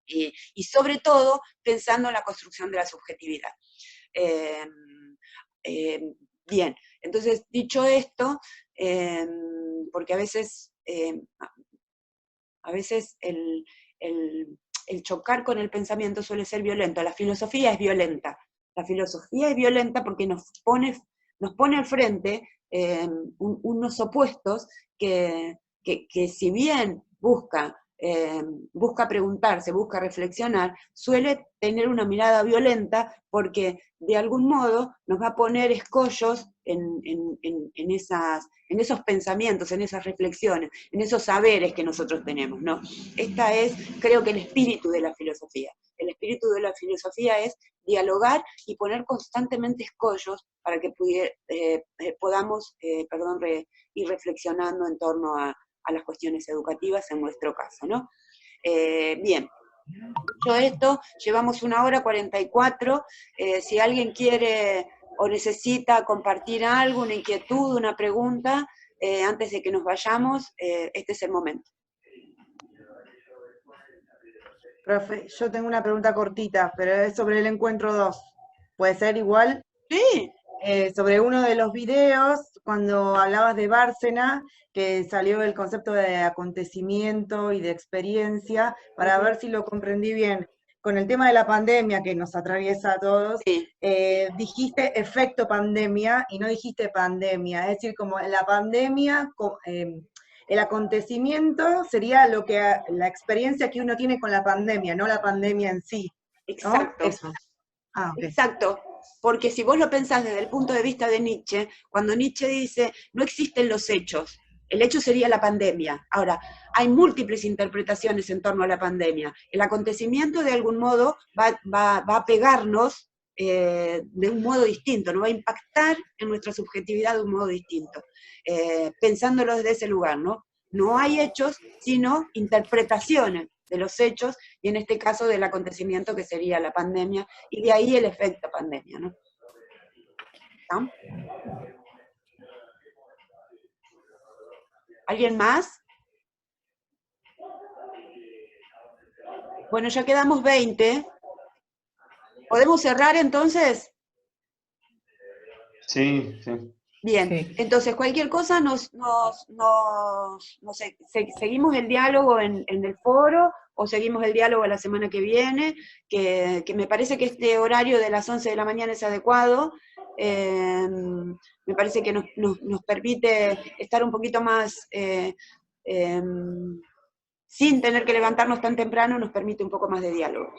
Y sobre todo, pensando en la construcción de la subjetividad. Bien, entonces, dicho esto, porque a veces el chocar con el pensamiento suele ser violento. La filosofía es violenta. La filosofía es violenta porque nos pone al frente unos opuestos que si bien busca preguntarse, busca reflexionar, suele tener una mirada violenta porque de algún modo nos va a poner escollos en esos pensamientos, en esas reflexiones, en esos saberes que nosotros tenemos, ¿no? Esta es, creo que, el espíritu de la filosofía. El espíritu de la filosofía es dialogar y poner constantemente escollos para que podamos ir reflexionando en torno a las cuestiones educativas en nuestro caso, ¿no? Bien, dicho esto, llevamos 1:44, si alguien quiere o necesita compartir algo, una inquietud, una pregunta, antes de que nos vayamos, este es el momento. Profe, yo tengo una pregunta cortita, pero es sobre el encuentro 2. ¿Puede ser igual? Sí. Sobre uno de los videos, cuando hablabas de Bárcena, que salió el concepto de acontecimiento y de experiencia, para ver si lo comprendí bien. Con el tema de la pandemia que nos atraviesa a todos, sí. Dijiste efecto pandemia y no dijiste pandemia, es decir, como la pandemia, el acontecimiento sería la experiencia que uno tiene con la pandemia, no la pandemia en sí, ¿no? Exacto. Eso. Okay. Exacto, porque si vos lo pensás desde el punto de vista de Nietzsche, cuando Nietzsche dice, no existen los hechos, el hecho sería la pandemia. Ahora, hay múltiples interpretaciones en torno a la pandemia. El acontecimiento, de algún modo, va a pegarnos de un modo distinto, ¿no? Va a impactar en nuestra subjetividad de un modo distinto, pensándolo desde ese lugar, ¿no? No hay hechos, sino interpretaciones de los hechos, y en este caso del acontecimiento que sería la pandemia, y de ahí el efecto pandemia, ¿no? ¿No? ¿Alguien más? Bueno, ya quedamos 20. ¿Podemos cerrar entonces? Sí, sí. Bien, sí. Entonces cualquier cosa seguimos el diálogo en el foro, o seguimos el diálogo la semana que viene, que me parece que este horario de las 11 de la mañana es adecuado. Me parece que nos permite estar un poquito más, sin tener que levantarnos tan temprano, nos permite un poco más de diálogo.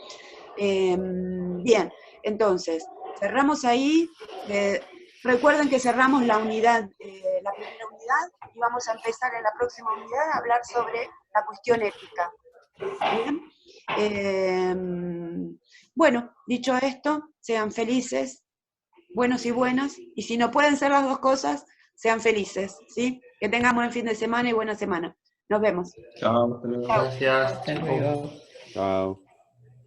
Bien, entonces, cerramos ahí. Recuerden que cerramos la unidad, la primera unidad, y vamos a empezar en la próxima unidad a hablar sobre la cuestión ética. Bien. Bueno, dicho esto, sean felices, buenos y buenas, y si no pueden ser las dos cosas, sean felices, ¿sí? Que tengamos buen fin de semana y buena semana. Nos vemos. Chao. Chao. Gracias. Hasta luego. Chao.